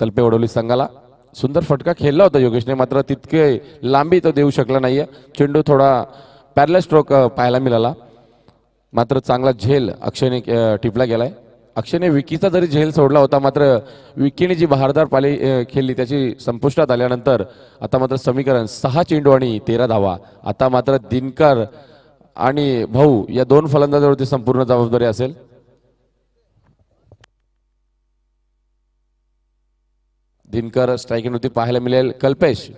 तलपे वडोली संघाला. सुंदर फटका खेळला होता योगेशने, मात्र तितके लांबी तो देऊ शकला नाहीये. चेंडू थोडा पॅरल स्ट्रोक पाहायला मिळाला, मात्र चांगला झेल अक्षयने टिपला गेलाय. अक्षयने विकीचा जरी झेल सोडला होता, मात्र विकीने जी बहारदार पाली खेळली त्याची संपुष्टात आल्यानंतर आता मात्र समीकरण 6 चेंडू आणि 13 धावा. आता मात्र दिनकर आणि भाऊ या दोन फलंदाजांवरती संपूर्ण जबाबदारी असेल. दिनकर स्ट्रायकिंगवरती पाहायला मिळेल. कल्पेश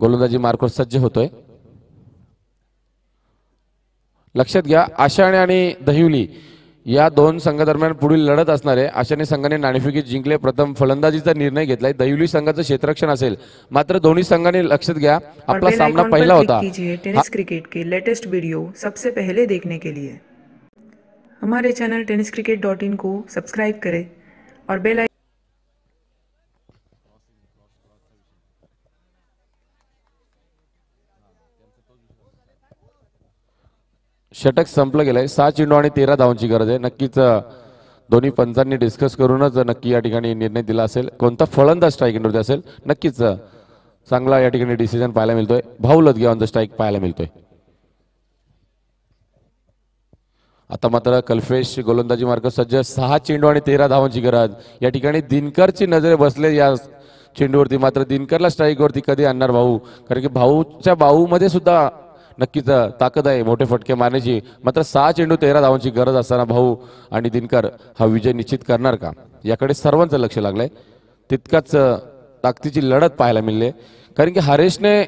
गोलंदाजी मार्कवर सज्ज होतोय. लक्षात घ्या, आशाणे आणि दहिवली या दोन संघादरम्यान पुढील लढत असणार आहे. आशाने संघाने नाणेफेकीत जिंकले, प्रथम फलंदाजीचा निर्णय घेतलाय. दहिवली संघाचं क्षेत्ररक्षण असेल, मात्र दोन्ही संघांनी लक्षात घ्या आपला सामना पहिला होता. टेनिस क्रिकेट के लेटेस्ट वीडियो सबसे पहले देखने के लिए हमारे चैनल tenniscricket.in को सब्सक्राइब करें और बेल षटक संपलं गेलंय. 6 चेंडू आणि 13 धावांची गरज आहे. नक्कीच दोन्ही पंचांनी डिस्कस करूनच नक्की या ठिकाणी निर्णय दिला असेल कोणता फलंदाज स्ट्रायकिंगवरती असेल. नक्कीच चांगला या ठिकाणी डिसिजन पाहायला मिळतोय. भाऊ लदगे ऑन द स्ट्राईक पाहायला मिळतोय. आता मात्र कल्पेश गोलंदाजी मार्ग सज्ज. 6 चेंडू आणि 13 धावांची गरज. या ठिकाणी दिनकरची नजरे बसले या चेंडूवरती, मात्र दिनकरला स्ट्राईकवरती कधी आणणार भाऊ, कारण की भाऊच्या बाहूमध्ये सुद्धा नक्कीच ताकद आहे मोठे फटके मारण्याची. मात्र 6 चेंडू 13 धावांची गरज असताना भाऊ आणि दिनकर हा विजय निश्चित करणार का, याकडे सर्वांचं लक्ष लागलंय. तितकाच ताकदीची लढत पाहायला मिळते, कारण की हरेशने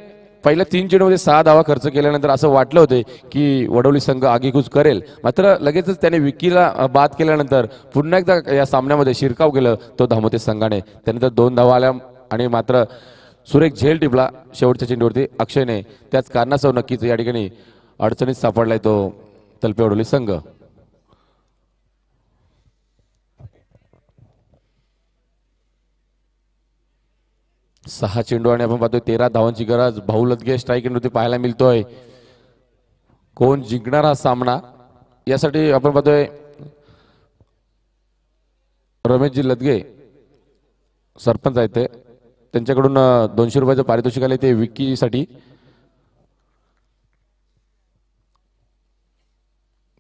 पहिल्या 3 चेंडूमध्ये 6 धावा खर्च केल्यानंतर असं वाटलं होते की वडोली संघ आगीकूच करेल, मात्र लगेचच त्याने विकीला बाद केल्यानंतर पुन्हा एकदा या सामन्यामध्ये शिरकाव केलं तो धामोते संघाने. त्यानंतर 2 धावा आल्या आणि मात्र सुरेख झेल टिपला शेवटच्या चेंडूवरती अक्षयने. त्याच कारणासह नक्कीच या ठिकाणी अडचणीत सापडलाय तो तलपे वडोली संघ. सहा चेंडू आणि आपण पाहतोय 13 धावांची गरज. भाऊ लदगे स्ट्रायकिंगवरती पाहायला मिळतोय. कोण जिंकणार हा सामना यासाठी आपण पाहतोय रमेशजी लदगे सरपंच आहेत, त्यांच्याकडून 200 रुपयाचं पारितोषिक आले ते विकीसाठी.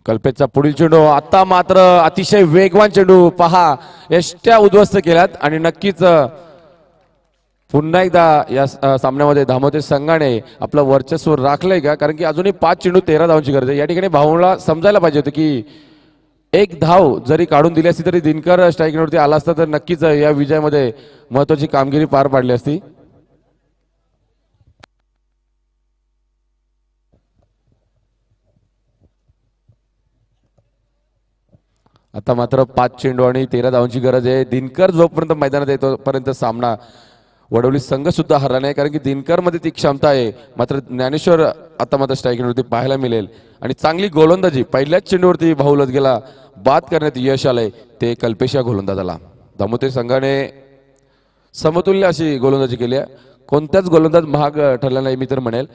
कल्पेशचा पुढील चेंडू. आता मात्र अतिशय वेगवान चेंडू पहा एष्ट्या उद्ध्वस्त केल्यात आणि नक्कीच पुन्हा एकदा या सामन्यामध्ये धामोते संघाने आपलं वर्चस्व राखलंय का, कारण की अजूनही 5 चेंडू 13 धावांची गरज आहे. या ठिकाणी भाऊला समजायला पाहिजे होतं की एक धाव जरी काढून दिली असती तरी दिनकर स्ट्रायकिंगवरती आला असता तर नक्कीच या विजयामध्ये महत्वाची कामगिरी पार पाडली असती. आता मात्र 5 चेंडू आणि 13 धावांची गरज आहे. दिनकर जोपर्यंत मैदानात येतो तोपर्यंत सामना वडोली संघ सुद्धा हरला नाही, कारण की दिनकर मध्ये ती क्षमता आहे. मात्र ज्ञानेश्वर आता मात्र स्ट्रायकिंगवरती पाहायला मिळेल आणि चांगली गोलंदाजी पहिल्याच चेंडूवरती भाऊ लदगेला बाद करण्यात यश आलंय ते कल्पेश या गोलंदाजाला. धामोते संघाने समतुल्य अशी गोलंदाजी केली आहे. कोणत्याच गोलंदाज महाग ठरला नाही मी तर म्हणेल.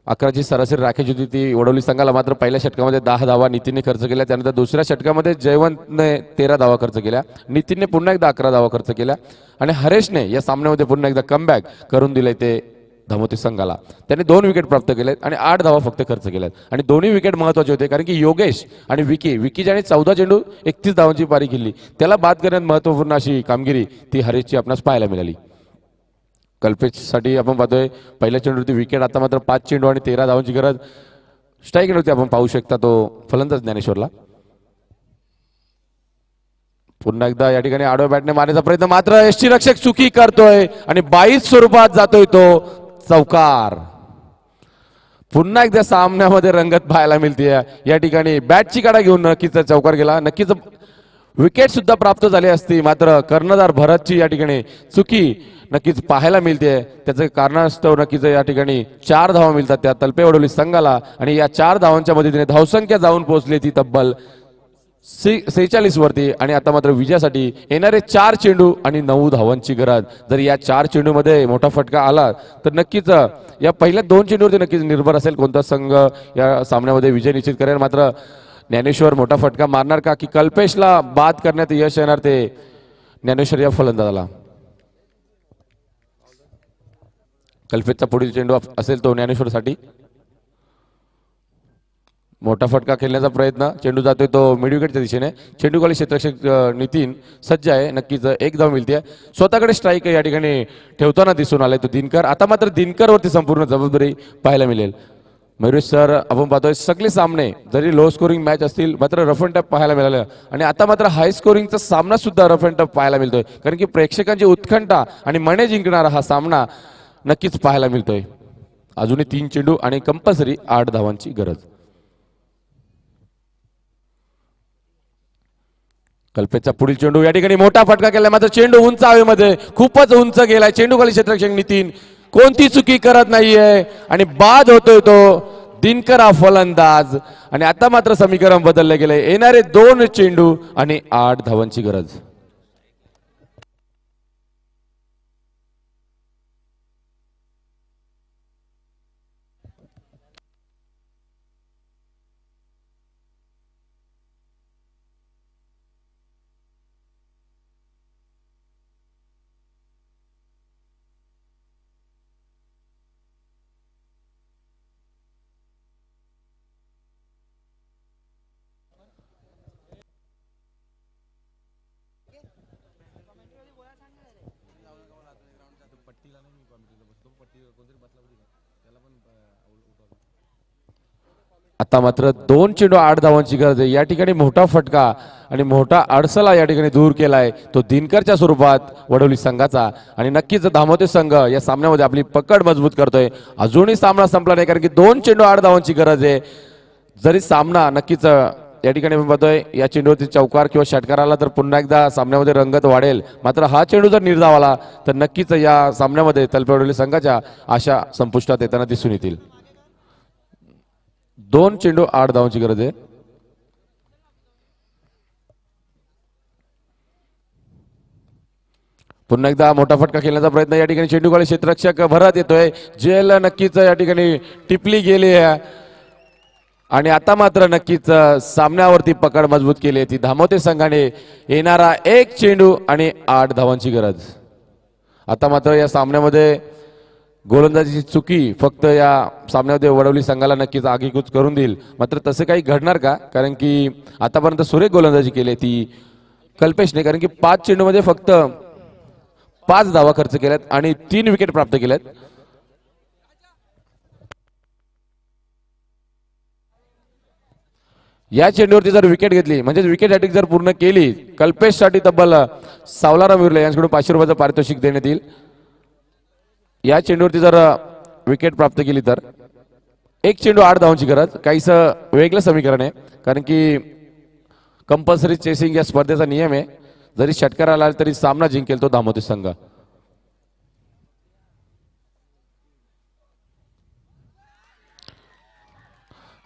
11ची सरासरी राखायची होती ती वडोली संघाला, मात्र पहिल्या षटकामध्ये 10 धावा नितीनने खर्च केल्या. त्यानंतर दुसऱ्या षटकामध्ये जयवंतने 13 धावा खर्च केल्या. नितीनने पुन्हा एकदा 11 धावा खर्च केल्या आणि हरेशने या सामन्यामध्ये पुन्हा एकदा कमबॅक करून दिले ते धामोते संघाला. त्याने 2 विकेट प्राप्त केलेत आणि 8 धावा फक्त खर्च केल्यात आणि दोन्ही विकेट महत्वाचे होते, कारण की योगेश आणि विकी ज्याने 14 चेंडू 31 धावांची पारी केली त्याला बाद करण्यात महत्वपूर्ण अशी कामगिरी ती हरेशची आपणास पाहायला मिळाली. कल्पेशसाठी आपण पाहतोय पहिल्या चेंडूवरती विकेट. आता मात्र 5 चेंडू आणि 13 धावांची गरज. स्ट्रायकिंगवरती आपण पाहू शकता तो फलंदाज ज्ञानेश्वरला. पुन्हा एकदा या ठिकाणी आडव्या बॅटने मारण्याचा प्रयत्न, मात्र यष्टीरक्षक चुकी करतोय आणि 22 स्वरूपात जातोय तो चौकार. पुन्हा एकदा सामन्यामध्ये रंगत पाहायला मिळते. या ठिकाणी बॅटची काढा घेऊन नक्कीच चौकार गेला. नक्कीच विकेट सुद्धा प्राप्त झाली असती, मात्र कर्णधार भरतची या ठिकाणी चुकी नक्कीच पाहायला मिळते. त्याचं कारणास्तव नक्कीच या ठिकाणी 4 धावा मिळतात त्या तलपेवडोली संघाला आणि या 4 धावांच्या मदतीने धावसंख्या जाऊन पोहोचली ती तब्बल 46 वरती. आणि आता मात्र विजयासाठी येणारे 4 चेंडू आणि 9 धावांची गरज. जर या 4 चेंडू मध्ये मोठा फटका आला तर नक्कीच या पहिल्या 2 चेंडूवरती नक्कीच निर्भर असेल कोणता संघ या सामन्यामध्ये विजय निश्चित करेल. मात्र ज्ञानेश्वर मोठा फटका मारणार का की कल्पेशला बाद करण्यात यश येणार ते ज्ञानेश्वर या फलंदाजाला. कल्पेशचा पुढील चेंडू असेल तो ज्ञानेश्वरसाठी. मोठा फटका खेळण्याचा प्रयत्न, चेंडू जातोय तो मिडविकेटच्या दिशेने. चेंडूखाली क्षेत्ररक्षक नितीन सज्ज आहे, नक्कीच एक धाव मिळते. स्वतःकडे स्ट्राईक या ठिकाणी ठेवताना दिसून आलाय तो दिनकर. आता मात्र दिनकरवरती संपूर्ण जबाबदारी पाहायला मिळेल. मयुरेश सर, आपण पाहतोय सगळे सामने जरी लो स्कोरिंग मॅच असतील मात्र रफ अँड टफ पाहायला मिळालं आणि आता मात्र हाय स्कोरिंगचा सामना सुद्धा रफ अँड टफ पाहायला मिळतोय, कारण की प्रेक्षकांची उत्कंठा आणि मने जिंकणारा हा सामना नक्कीच पाहायला मिळतोय. अजूनही 3 चेंडू आणि कंपल्सरी 8 धावांची गरज. कल्पेशचा पुढील चेंडू या ठिकाणी मोठा फटका केला, मात्र चेंडू उंच हवेमध्ये खूपच उंच गेलाय. चेंडूखाली क्षेत्ररक्षक नितीन कोणती चुकी करत नाहीये आणि बाद होतोय तो दिनकर हा फलंदाज. आणि आता मात्र समीकरण बदलले गेले, येणारे 2 चेंडू आणि 8 धावांची गरज. आता मात्र 2 चेंडू 8 धावांची गरज आहे. या ठिकाणी मोठा फटका आणि मोठा अडसला या ठिकाणी दूर केलाय तो दिनकरच्या स्वरूपात वडवली संघाचा. आणि नक्कीच धामोते संघ या सामन्यामध्ये आपली पकड मजबूत करतोय. अजूनही सामना संपला नाही, कारण की 2 चेंडू 8 धावांची गरज आहे. जरी सामना नक्कीच या ठिकाणी आपण पाहतोय या चेंडूवरती चौकार किंवा षटकार आला तर पुन्हा एकदा सामन्यामध्ये रंगत वाढेल. मात्र हा चेंडू जर निर्धाव आला तर नक्कीच या सामन्यामध्ये तलपेवडोली संघाच्या आशा संपुष्टात येताना दिसून येतील. 2 चेंडू 8 धावांची गरज आहे. पुन्हा एकदा मोठा फटका खेळण्याचा प्रयत्न, या ठिकाणी चेंडूखाली क्षेत्ररक्षक भरत येतोय. जेल नक्कीच या ठिकाणी टिपली गेली आहे आणि आता मात्र नक्कीच सामन्यावरती पकड मजबूत केली आहे ती धामोते संघाने. येणारा 1 चेंडू आणि 8 धावांची गरज. आता मात्र या सामन्यामध्ये गोलंदाजीची चुकी फक्त या सामन्यामध्ये वडवली संघाला नक्कीच आगीकूच करून देईल. मात्र तसे काही घडणार का, कारण की आतापर्यंत सुरेख गोलंदाजी केली ती कल्पेशने, कारण की 5 चेंडूमध्ये फक्त 5 धावा खर्च केल्यात आणि 3 विकेट प्राप्त केल्यात. या चेंडूवरती जर विकेट घेतली म्हणजे विकेट हॅट्रिक जर पूर्ण केली कल्पेशसाठी तब्बल सावलाराम विर्ले यांच्याकडून 500 रुपयाचं पारितोषिक देण्यात येईल. या चेंडूवरती जर विकेट प्राप्त केली तर 1 चेंडू 8 धावांची गरज. काहीसं वेगळं समीकरण आहे, कारण की कंपल्सरी चेसिंग या स्पर्धेचा नियम आहे. जरी षटकार आला तरी सामना जिंकेल तो धामोते संघ.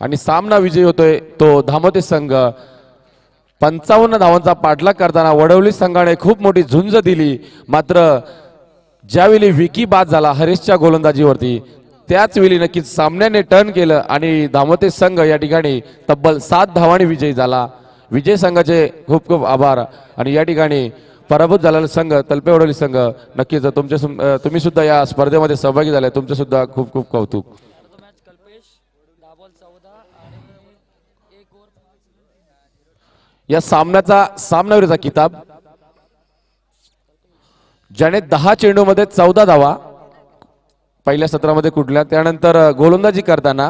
आणि सामना विजयी होतोय तो धामोते संघ. 55 धावांचा पाठलाग करताना वडवली संघाने खूप मोठी झुंज दिली. मात्र ज्यावेळी विकी बाद झाला हरीशच्या गोलंदाजीवरती त्याच वेळी नक्कीच सामन्याने टर्न केलं आणि धामोते संघ या ठिकाणी तब्बल 7 धावांनी विजयी झाला. विजय संघाचे खूप खूप आभार. आणि या ठिकाणी पराभूत झालेला संघ तलपेवडोली संघ नक्कीच तुम्ही सुद्धा या स्पर्धेमध्ये सहभागी झाले, तुमचे सुद्धा खूप खूप कौतुक. या सामन्याचा सामनावीराचा किताब ज्याने 10 चेंडूमध्ये 14 धावा पहिल्या सत्रामध्ये कुठल्या, त्यानंतर गोलंदाजी करताना